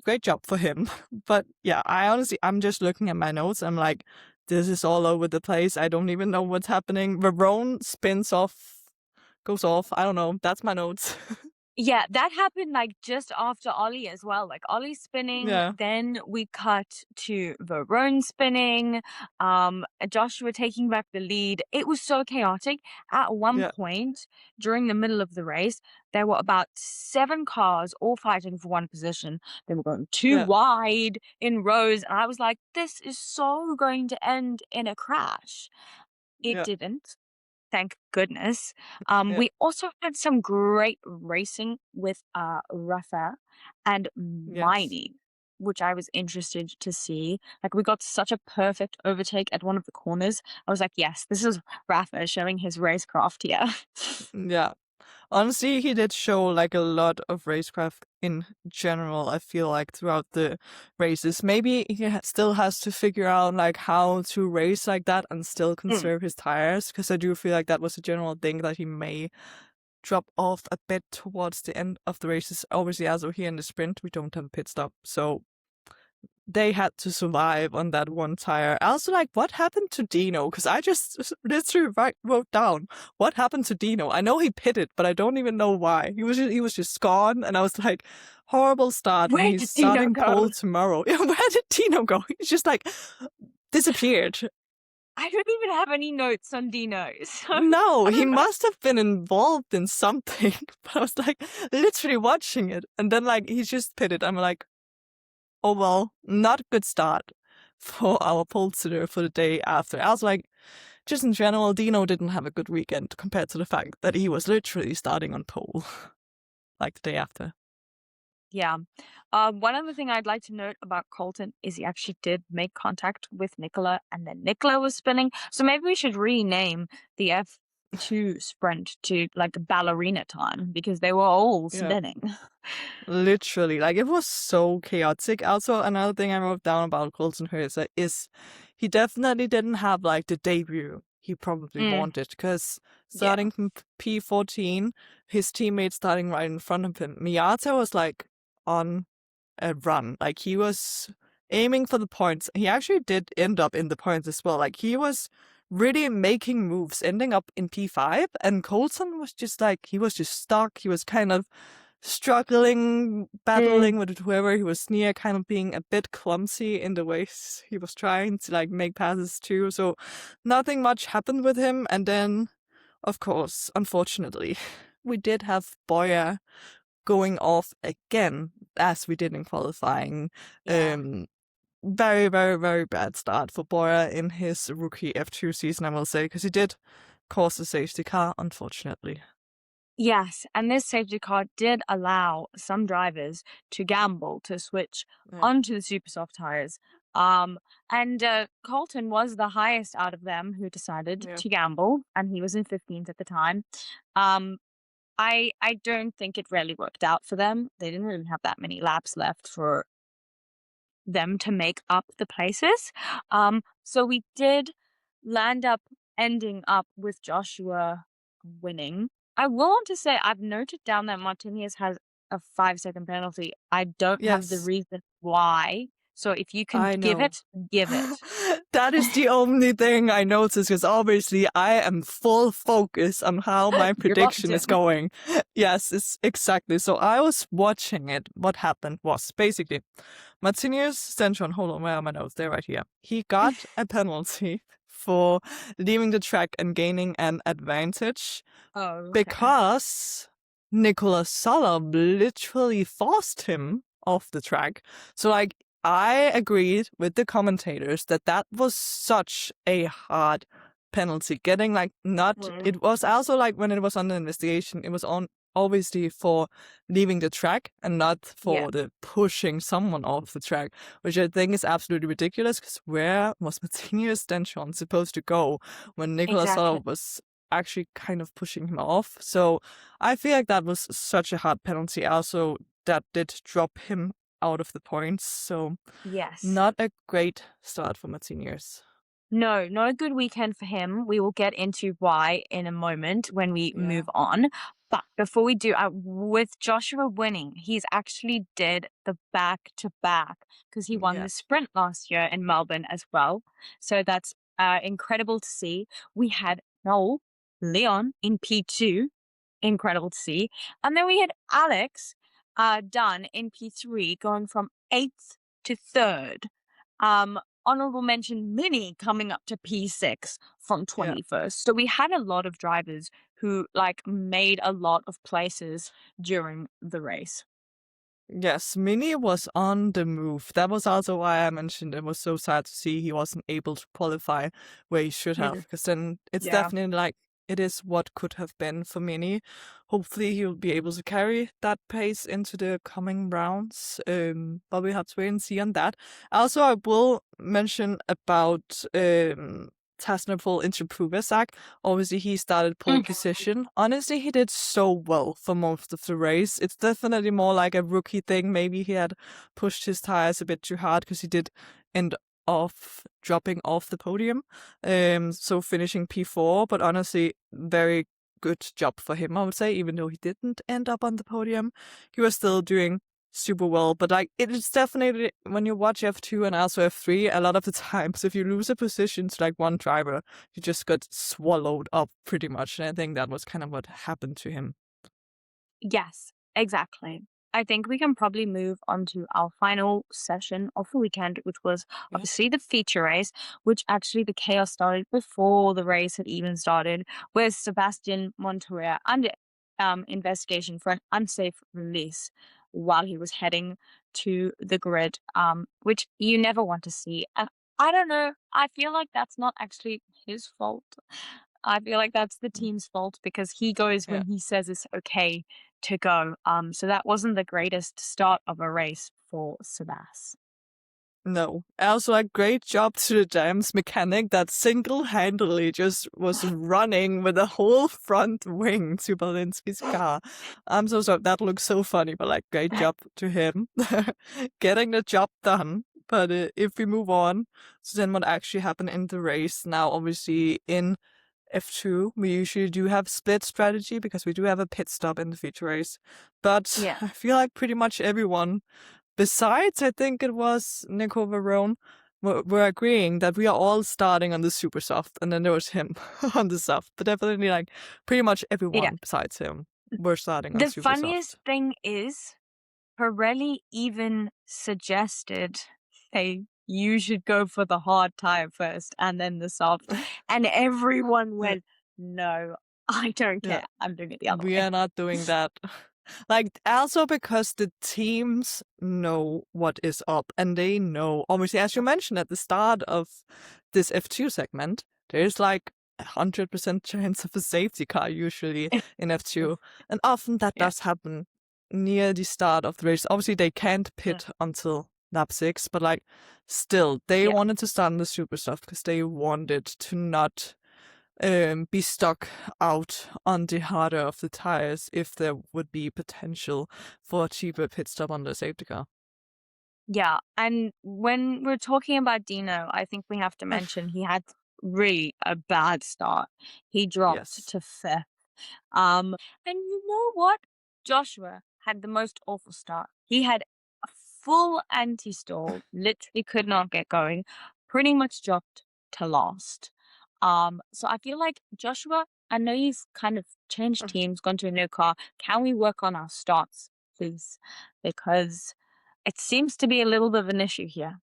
great job for him. But yeah, I'm just looking at my notes. I'm like, this is all over the place. I don't even know what's happening. Verone goes off. I don't know. That's my notes. Yeah, that happened like just after Ollie as well. Like Ollie spinning, Yeah, then we cut to Varone spinning, Joshua taking back the lead. It was so chaotic. At one yeah, point during the middle of the race, there were about 7 cars all fighting for one position. They were going too yeah, wide in rows, and I was like, this is so going to end in a crash. It yeah, didn't. Thank goodness. yeah, We also had some great racing with Rafa and yes. Miney, which I was interested to see. Like we got such a perfect overtake at one of the corners. I was like, yes, this is Rafa showing his racecraft here. Yeah. Honestly, he did show like a lot of racecraft in general, I feel like, throughout the races. Maybe he still has to figure out like how to race like that and still Mm, conserve his tires, because I do feel like that was a general thing that he may drop off a bit towards the end of the races. Obviously, as of here in the sprint, we don't have a pit stop, so they had to survive on that one tire. I also like, what happened to Dino? Because I just literally wrote down what happened to Dino. I know he pitted, but I don't even know why. He was just gone, and I was like, horrible start, and where he's did Dino starting go? pole tomorrow. Where did Dino go? He's just like disappeared. I don't even have any notes on Dino, so No, I he don't know. must have been involved in something. But I was like literally watching it, and then like he's just pitted. I'm like, oh well, not a good start for our pole sitter for the day after. I was like, just in general, Dino didn't have a good weekend compared to the fact that he was literally starting on pole like the day after. Yeah. One other thing I'd like to note about Colton is he actually did make contact with Nicola, and then Nicola was spinning. So maybe we should rename the F2 sprint to like ballerina time because they were all Yeah, spinning. literally. Like, it was so chaotic. Also, another thing I wrote down about Colton Herzer is he definitely didn't have like the debut he probably Mm, wanted, because yeah. starting from P14, his teammate starting right in front of him, Miyata was like on a run. Like, he was aiming for the points. He actually did end up in the points as well. Like, he was really making moves, ending up in P5, and Colton was just like, he was just stuck. He was kind of struggling, Mm, battling with whoever he was near, kind of being a bit clumsy in the ways he was trying to like make passes to. So nothing much happened with him. And then, of course, unfortunately, we did have Boyer going off again, as we did in qualifying. yeah. Um, very, very, very bad start for Boyer in his rookie F2 season, I will say, because he did cause a safety car, unfortunately. Yes, and this safety car did allow some drivers to gamble to switch Yeah. onto the super soft tires. And Colton was the highest out of them who decided Yeah. to gamble, and he was in 15th at the time. Um, I don't think it really worked out for them. They didn't really have that many laps left for them to make up the places. So we did land up ending up with Joshua winning. I will want to say I've noted down that Martinius has a 5-second penalty. I don't have the Yes, reason why. So if you can I give know. it, give it. That is the only thing I noticed because obviously I am full focus on how my You're prediction is Martin. going. Yes, it's exactly. So I was watching it. What happened was basically Martinius Stenshorne, hold on, where are my notes? They're right here. He got a penalty for leaving the track and gaining an advantage Oh, okay. because Nicholas Solomb literally forced him off the track. So, like, I agreed with the commentators that that was such a hard penalty. Getting, like, not. Mm, It was also, like, when it was under investigation, it was on obviously for leaving the track and not yeah, for the pushing someone off the track, which I think is absolutely ridiculous because where was Martinius Stenshorne supposed to go when Nicholas exactly. Solomb was actually kind of pushing him off? So I feel like that was such a hard penalty. Also, that did drop him out of the points. So Yes. not a great start for Martinius. No, not a good weekend for him. We will get into why in a moment when we Yeah. move on. But before we do, with Joshua winning, he's actually did the back to back because he won Yeah. the sprint last year in Melbourne as well. So that's incredible to see. We had Noel Leon in P2, incredible to see. And then we had Alex Dunne in P3 going from 8th to 3rd. Um, Honorable mention Mini coming up to P6 from Yeah. 21st. So we had a lot of drivers who like made a lot of places during the race. Yes, Mini was on the move. That was also why I mentioned it was so sad to see he wasn't able to qualify where he should have, Mm, because then it's yeah. definitely like it is what could have been for Mini. Hopefully he'll be able to carry that pace into the coming rounds. But we have to wait and see on that. Also, I will mention about Tasnapol into Prubesak. Obviously, he started pole Mm, position. Honestly, he did so well for most of the race. It's definitely more like a rookie thing. Maybe he had pushed his tires a bit too hard because he did end off dropping off the podium. So finishing P4, but honestly, very good job for him, I would say, even though he didn't end up on the podium. He was still doing super well, but like it is definitely when you watch F2 and also F3, a lot of the times if you lose a position to like one driver, you just got swallowed up pretty much. And I think that was kind of what happened to him. yes, exactly. I think we can probably move on to our final session of the weekend, which was Yeah. obviously the feature race, which actually the chaos started before the race had even started, with Sebastian Montoya under investigation for an unsafe release while he was heading to the grid, which you never want to see. And I don't know, I feel like that's not actually his fault. I feel like that's the team's fault because he goes Yeah. when he says it's okay to go. So that wasn't the greatest start of a race for Sebas. No. Also, like, great job to the Jams mechanic that single-handedly just was running with the whole front wing to Balinsky's car. I'm so sorry. That looks so funny, but like, great job to him getting the job done. But if we move on, so then what actually happened in the race? Now, obviously, in F2, we usually do have split strategy because we do have a pit stop in the feature race. But Yeah. I feel like pretty much everyone besides, I think it was Nico Verone, we're agreeing that we are all starting on the super soft, and then there was him on the soft. But definitely, like, pretty much Yeah. everyone besides him. we're starting on The super funniest soft. thing is Pirelli even suggested, "Hey, you should go for the hard tire first and then the soft." And everyone Yeah, went, "No, I don't yeah. care. I'm doing it the other We way." are not doing that. Like, also because the teams know what is up, and they know, obviously, as you mentioned at the start of this F2 segment, there's like 100% chance of a safety car usually in F2. And often that Yeah. does happen near the start of the race. Obviously, they can't Mm. pit until lap 6, but like, still, they Yeah. wanted to start in the super soft because they wanted to not be stuck out on the harder of the tires if there would be potential for a cheaper pit stop on the safety car. Yeah. And when we're talking about Dino, I think we have to mention he had really a bad start. He dropped Yes. to fifth. And you know what? Joshua had the most awful start. He had a full anti-stall, literally could not get going, pretty much dropped to last. So I feel like Joshua, I know you've kind of changed teams, gone to a new car. Can we work on our starts, please? Because it seems to be a little bit of an issue here.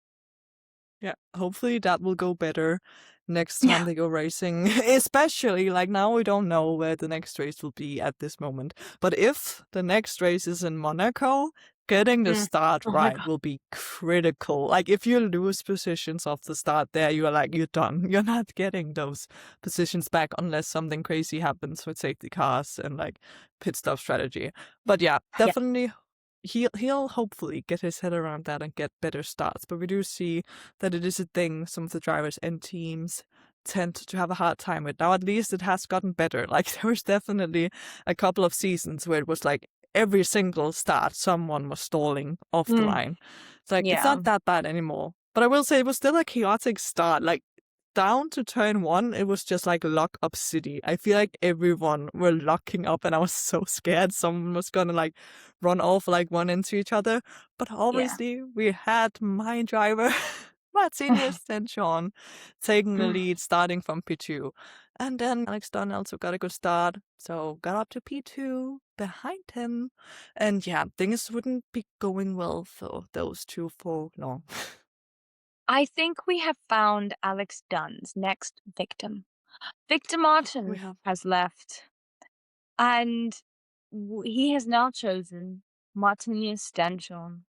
Yeah, hopefully that will go better next time Yeah. they go racing. Especially, like, now we don't know where the next race will be at this moment. But if the next race is in Monaco, getting the Mm. start Oh my right God. will be critical. Like, if you lose positions off the start there, you're done. You're not getting those positions back unless something crazy happens with safety cars and like pit stop strategy. But yeah, Yeah. definitely he'll hopefully get his head around that and get better starts. But we do see that it is a thing some of the drivers and teams tend to have a hard time with. Now, at least it has gotten better. Like, there was definitely a couple of seasons where it was like every single start, someone was stalling off the Mm. line. It's like, it's Yeah. not that bad anymore. But I will say it was still a chaotic start. Like, down to turn 1, it was just like lock up city. I feel like everyone were locking up, and I was so scared someone was gonna like run off, like run into each other. But Yeah. obviously, we had my driver, Martinius Stenshorne, taking the lead, starting from P2. And then Alex Dunne also got a good start, so got up to P2 behind him. And yeah, things wouldn't be going well for those two for long. I think we have found Alex Dunn's next victim. Victor We Martin have, has left, and he has now chosen Martinius Stenshorne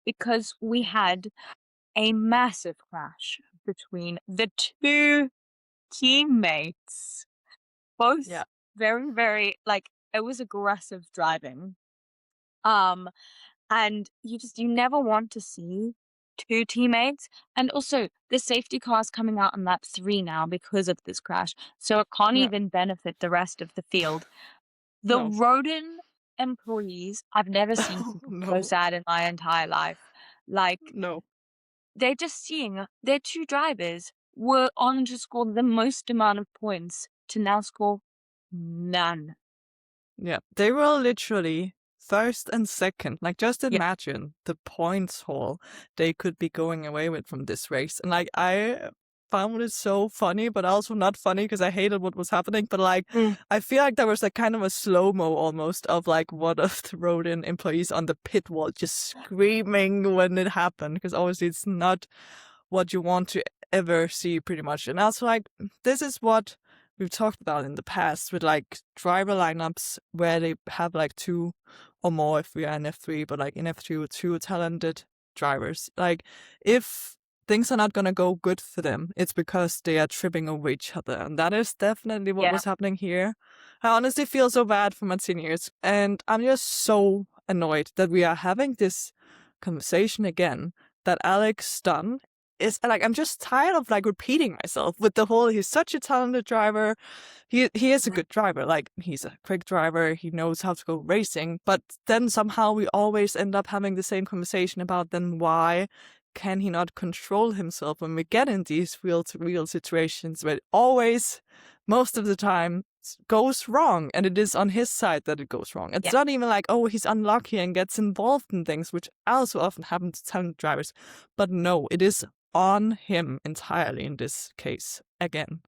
because we had a massive crash between the two teammates. yeah, Both very, very like it was aggressive driving. Um, and you never want to see two teammates. And also, the safety car is coming out on lap 3 now because of this crash, so it can't yeah, even benefit the rest of the field. The no, Rodin employees, I've never seen people so no, sad in my entire life. Like, no. they're just seeing their two drivers were on to score the most amount of points to now score none. Yeah, they were literally first and second. Like, just Yeah. imagine the points haul they could be going away with from this race. And like, I found it so funny, but also not funny because I hated what was happening. But like, Mm. I feel like there was like kind of a slow-mo almost of like one of the Rodin employees on the pit wall just screaming when it happened, because obviously it's not what you want to ever see pretty much. And also like, this is what we've talked about in the past with like driver lineups where they have like two or more if we are in F3, but like in F2, two talented drivers. Like, if things are not going to go good for them, it's because they are tripping over each other. And that is definitely what Yeah. was happening here. I honestly feel so bad for Martinius, and I'm just so annoyed that we are having this conversation again, that Alex Dunne is like, I'm just tired of like repeating myself with the whole he's such a talented driver. He is a good driver, like he's a quick driver, he knows how to go racing, but then somehow we always end up having the same conversation about then why can he not control himself when we get in these wheel to wheel situations where it always, most of the time, goes wrong, and it is on his side that it goes wrong. It's Yeah. not even like, oh, he's unlucky and gets involved in things, which also often happen to talented drivers. But no, it is on him entirely in this case again.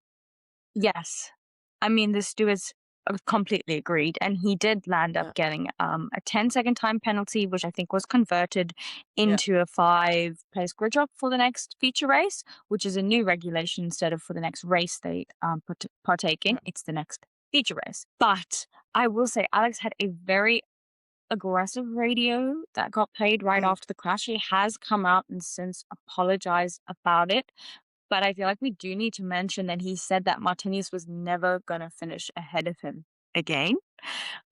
Yes. I mean, this dude is completely agreed. And he did land up Yeah. getting a 10-second time penalty, which I think was converted Yeah. into a 5-place grid drop for the next feature race, which is a new regulation instead of for the next race they partake in. Yeah. It's the next feature race. But I will say, Alex had a very aggressive radio that got played right Mm. after the crash. He has come out and since apologized about it. But I feel like we do need to mention that he said that Martinius was never going to finish ahead of him again.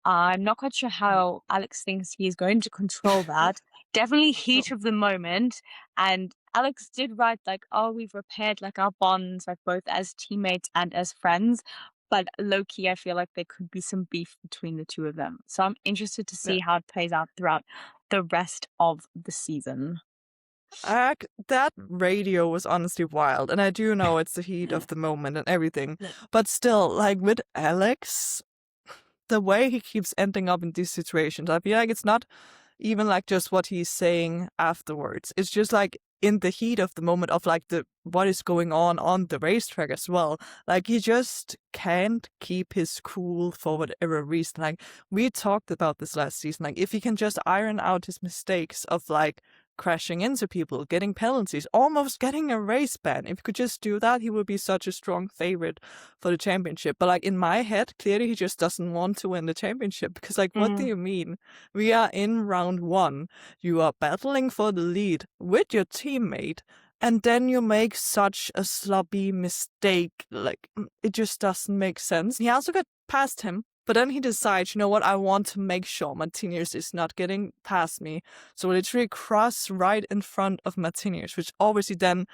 I'm not quite sure Mm. how Alex thinks he's going to control that. Definitely No. heat of the moment. And Alex did write like, oh, we've repaired like our bonds, like both as teammates and as friends. But low key, I feel like there could be some beef between the two of them. So I'm interested to Yeah. see how it plays out throughout the rest of the season. That radio was honestly wild, and I do know it's the heat of the moment and everything, Yeah. but still, like with Alex, the way he keeps ending up in these situations, I feel like it's not even like just what he's saying afterwards. It's just like in the heat of the moment of like the what is going on the racetrack as well. Like he just can't keep his cool for whatever reason. Like we talked about this last season. Like if he can just iron out his mistakes of like crashing into people, getting penalties, almost getting a race ban. If he could just do that, he would be such a strong favorite for the championship. But like in my head, clearly he just doesn't want to win the championship because like what do Mm, you mean? We are in round 1. You are battling for the lead with your teammate, and then you make such a sloppy mistake. Like it just doesn't make sense. He also got past him. But then he decides, you know what, I want to make sure Martinius is not getting past me. So literally cross right in front of Martinius, which obviously then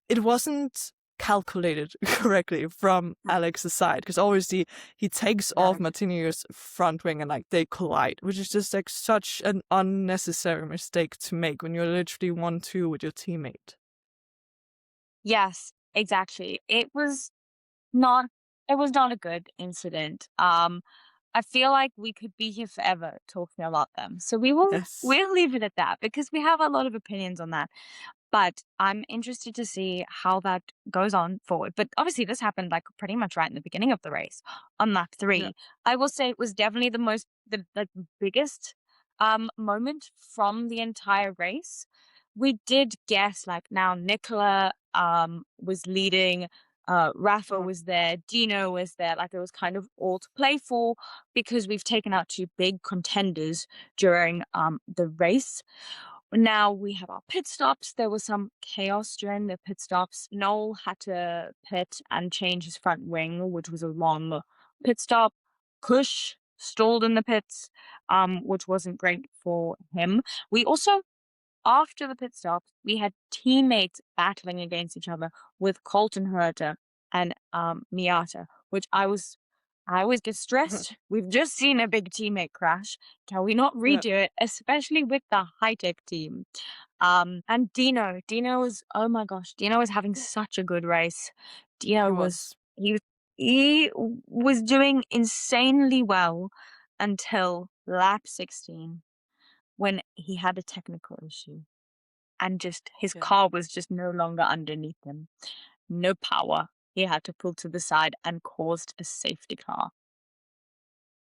it wasn't calculated correctly from Alex's side, because obviously he takes off right. Martinius' front wing and like they collide, which is just like such an unnecessary mistake to make when you're literally 1-2 with your teammate. Yes, exactly. Not it was not a good incident. I feel like we could be here forever talking about them. So Yes. we'll leave it at that because we have a lot of opinions on that. But I'm interested to see how that goes on forward. But obviously this happened like pretty much right in the beginning of the race on lap Yeah. 3. I will say it was definitely the biggest moment from the entire race. We did guess like now Nicola was leading, Rafa Mm. was there, Dino was there, like it was kind of all to play for because we've taken out 2 big contenders during the race. Now we have our pit stops. There was some chaos during the pit stops. Noel had to pit and change his front wing, which was a long pit stop. Kush stalled in the pits, which wasn't great for him. We also, after the pit stops, we had teammates battling against each other with Colton Herta and Miata, which I always get stressed. We've just seen a big teammate crash. Can we not Yeah. redo it, especially with the high tech team? And Dino was, oh my gosh, Dino was having such a good race. He Dino was was. he he was doing insanely well until lap 16 when he had a technical issue and just his Yeah. car was just no longer underneath him. No power. He had to pull to the side and caused a safety car.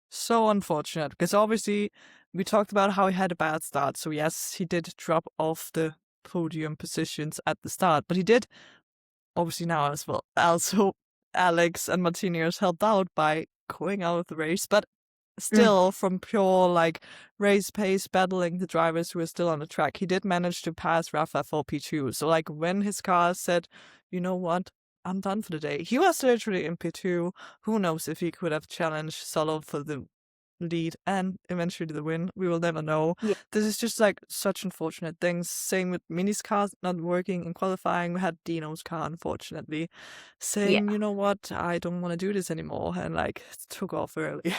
So unfortunate, because obviously we talked about how he had a bad start. So yes, he did drop off the podium positions at the start, but he did obviously now as well. Also, Alex and Martinius helped out by going out of the race, but Mm, still, from pure like race pace, battling the drivers who were still on the track, he did manage to pass Rafa for P2. So, like, when his car said, you know what, I'm done for the day, he was literally in P2. Who knows if he could have challenged Solo for the lead and eventually the win? We will never know. yeah, This is just like such unfortunate things. Same with Mini's car not working in qualifying. We had Dino's car, unfortunately, yeah. saying, you know what, I don't want to do this anymore, and like took off early.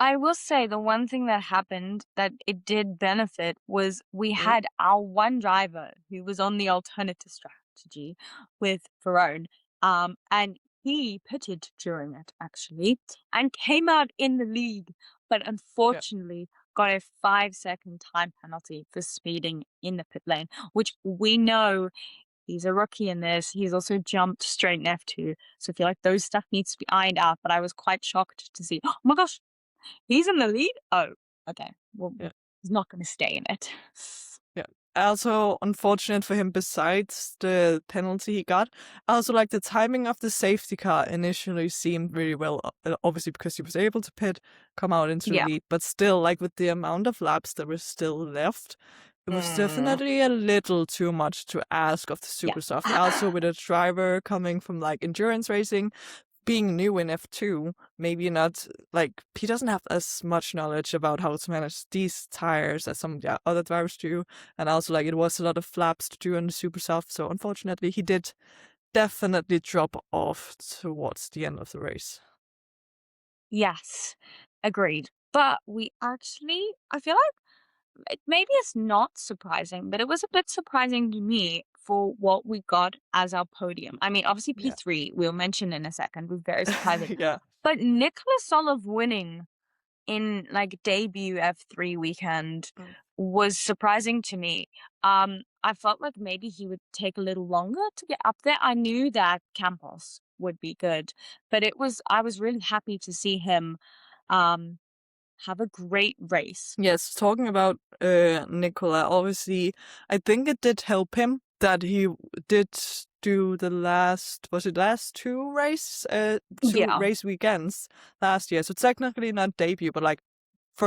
I will say the one thing that happened that it did benefit was we Yeah. had our one driver who was on the alternative strategy with Verone, and he pitted during it actually and came out in the lead, but Yeah. unfortunately got a 5-second time penalty for speeding in the pit lane, which we know he's a rookie in this. He's also jumped straight in F2. So I feel like those stuff needs to be ironed out. But I was quite shocked to see, oh my gosh, he's in the lead? Oh, okay. Well, Yeah. he's not going to stay in it. Yeah. Also, unfortunate for him, besides the penalty he got, also like the timing of the safety car initially seemed really well, obviously because he was able to pit, come out into the Yeah. lead, but still, like with the amount of laps that were still left, it was Mm, definitely a little too much to ask of the yeah. super soft. Also, with a driver coming from like endurance racing, being new in F2, maybe not like he doesn't have as much knowledge about how to manage these tires as some other drivers do. And also, like, it was a lot of flaps to do on the super soft. So, unfortunately, he did definitely drop off towards the end of the race. Yes, agreed. But we actually, I feel like maybe it's not surprising, but it was a bit surprising to me for what we got as our podium. I mean, obviously Yeah. P3, we'll mention in a second, was very surprising. Yeah. But Nicholas Olive winning in like debut F3 weekend Mm. was surprising to me. I felt like maybe he would take a little longer to get up there. I knew that Campos would be good, but I was really happy to see him um have a great race. Yes, talking about Nicola, obviously, I think it did help him that he did do the last two Yeah, race weekends last year. So technically not debut, but like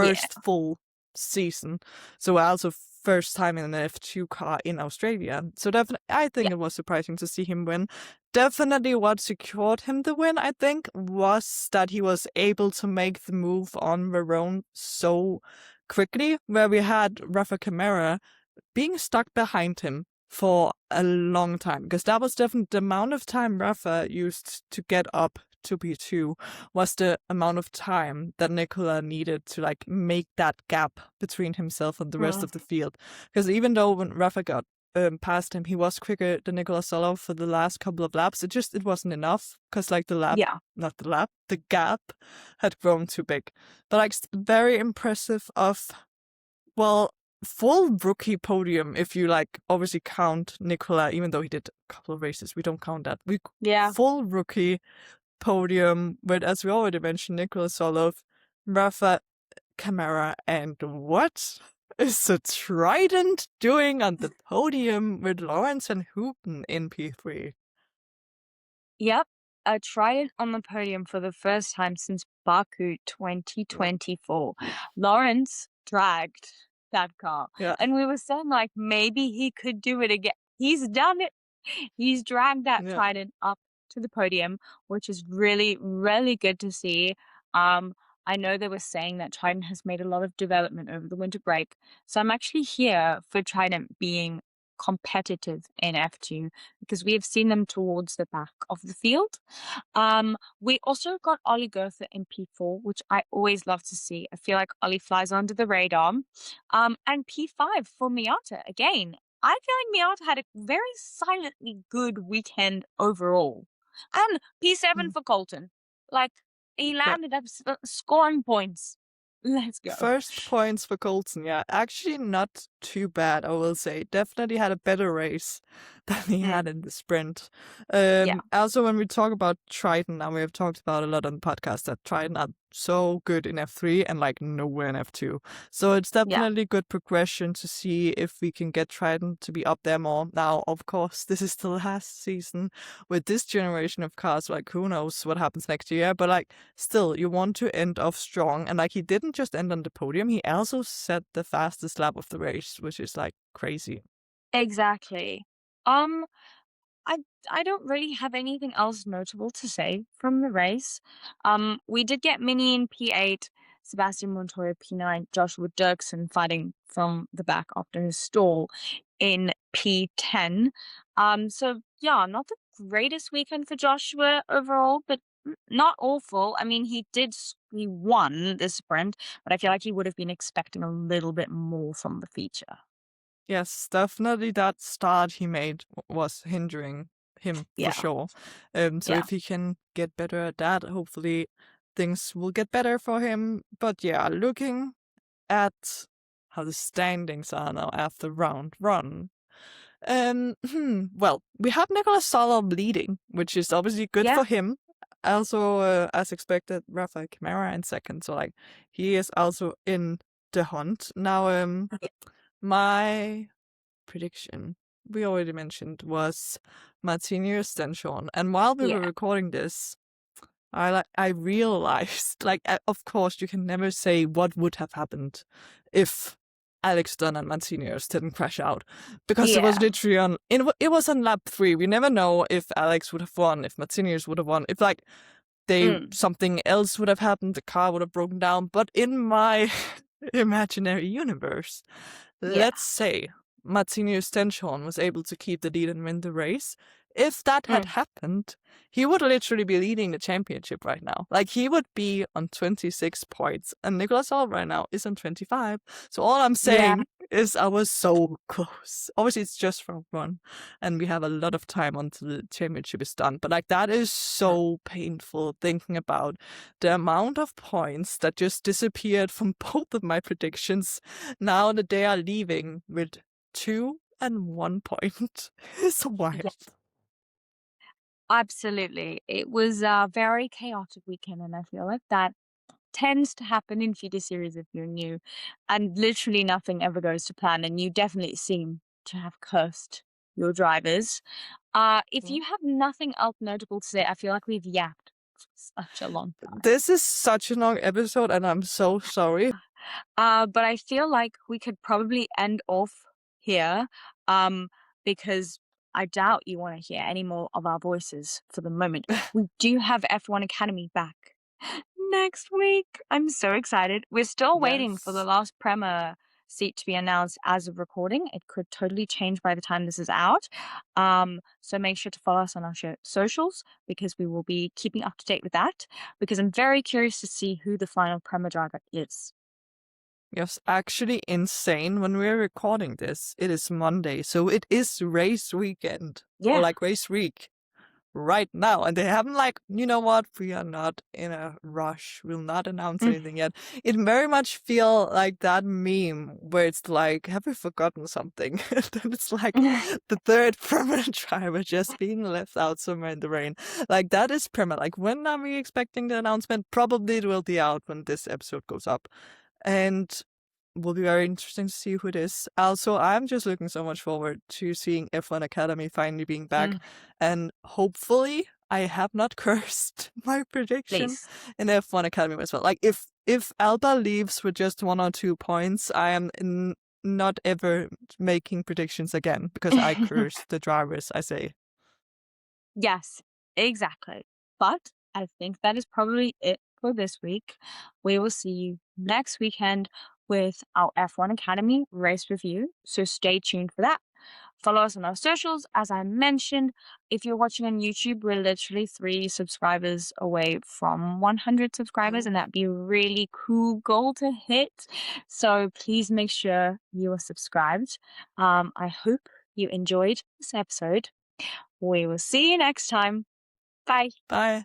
yeah, first full season. So also first time in an F2 car in Australia. So definitely, I think yeah. it was surprising to see him win. Definitely what secured him the win, I think, was that he was able to make the move on Verone so quickly, where we had Rafa Camara being stuck behind him for a long time, because that was definitely the amount of time Rafa used to get up to P2 was the amount of time that Nicola needed to like make that gap between himself and the rest Mm, of the field. Because even though when Rafa got past him, he was quicker than Nicola Solo for the last couple of laps. It wasn't enough because like yeah. the gap had grown too big. But like very impressive of, well, full rookie podium if you like obviously count Nicola, even though he did a couple of races. We don't count that. We Yeah. full rookie podium with, as we already mentioned, Nicola Solov, Rafa Camara, and what is the Trident doing on the podium with Lawrence and Hoopen in P3? Yep. A trident on the podium for the first time since Baku Yeah. 2024. Lawrence dragged that car. Yeah. And we were saying like maybe he could do it again. He's done it. He's dragged that Yeah. trident up to the podium, which is really, really good to see. Um, I know they were saying that Trident has made a lot of development over the winter break. So I'm actually here for Trident being competitive in F2 because we have seen them towards the back of the field. We also got Ollie Goethe in P4, which I always love to see. I feel like Ollie flies under the radar. And P5 for Miata again. I feel like Miata had a very silently good weekend overall. And P7 Mm. for Colton. Like, he Yeah. landed up scoring points. Let's go. First points for Colton, yeah. Actually, not too bad, I will say. Definitely had a better race than he Mm, had in the sprint. yeah, Also, when we talk about Triton, and we have talked about a lot on the podcast that Triton are so good in F3 and like nowhere in F2. So it's yeah. definitely good progression to see if we can get Triton to be up there more. Now, of course, this is the last season with this generation of cars. Like, who knows what happens next year? But like, still, you want to end off strong. And like, he didn't just end on the podium, he also set the fastest lap of the race, which is like crazy. Exactly. Um, I I don't really have anything else notable to say from the race. We did get Mini in P8, Sebastian Montoya P9, Joshua Dirksen fighting from the back after his stall in P10. So yeah, not the greatest weekend for Joshua overall, but not awful. I mean, he won the sprint, but I feel like he would have been expecting a little bit more from the feature. Yes, definitely that start he made was hindering him for Yeah, sure. So yeah. if he can get better at that, hopefully things will get better for him. But yeah, looking at how the standings are now after round one, Well, we have Nicholas Sala leading, which is obviously good Yeah. for him. Also, as expected, Rafael Camara in second, so like he is also in the hunt. Now, my prediction we already mentioned was Martinius Stenshorne, and while we were Yeah. recording this, I realized, like, of course, you can never say what would have happened if Alex Dunne and Martinius didn't crash out, because it was Yeah. literally it was on lap 3. We never know if Alex would have won, if Martinius would have won, if like Mm. something else would have happened, the car would have broken down. But in my imaginary universe, Yeah. let's say Martinius Stenshorne was able to keep the lead and win the race. If that had Mm. happened, he would literally be leading the championship right now. Like, he would be on 26 points, and Nicholas Hall right now is on 25. So all I'm Yeah. saying is I was so close. Obviously, it's just round 1, and we have a lot of time until the championship is done. But like, that is so painful thinking about the amount of points that just disappeared from both of my predictions now that they are leaving with 2 and 1 point. It's wild. Yeah. Absolutely. It was a very chaotic weekend, and I feel like that tends to happen in feeder series if you're new, and literally nothing ever goes to plan, and you definitely seem to have cursed your drivers. If you have nothing else notable to say, I feel like we've yapped for such a long time. This is such a long episode, and I'm so sorry. But I feel like we could probably end off here, because I doubt you want to hear any more of our voices for the moment. We do have F1 Academy back next week. I'm so excited. We're still waiting for the Yes. last Prema seat to be announced as of recording. It could totally change by the time this is out. So make sure to follow us on our socials, because we will be keeping up to date with that, because I'm very curious to see who the final Prema driver is. Yes, actually insane. When we're recording this, it is Monday, so it is race weekend. Or Yeah. like race week right now. And they haven't like, you know what, we are not in a rush. We'll not announce Mm. anything yet. It very much feel like that meme where it's like, have we forgotten something? Then it's like the third permanent driver just being left out somewhere in the rain. Like, that is permanent. Like, when are we expecting the announcement? Probably it will be out when this episode goes up. And will be very interesting to see who it is. Also, I'm just looking so much forward to seeing F1 Academy finally being back. Mm. And hopefully I have not cursed my prediction Please. in F1 Academy as well. Like, if Alba leaves with just 1 or 2 points, I am not ever making predictions again, because I curse the drivers, I say. Yes, exactly. But I think that is probably it for this week. We will see you next weekend with our F1 Academy race review. So stay tuned for that. Follow us on our socials. As I mentioned, if you're watching on YouTube, we're literally 3 subscribers away from 100 subscribers, and that'd be a really cool goal to hit. So please make sure you are subscribed. I hope you enjoyed this episode. We will see you next time. Bye. Bye.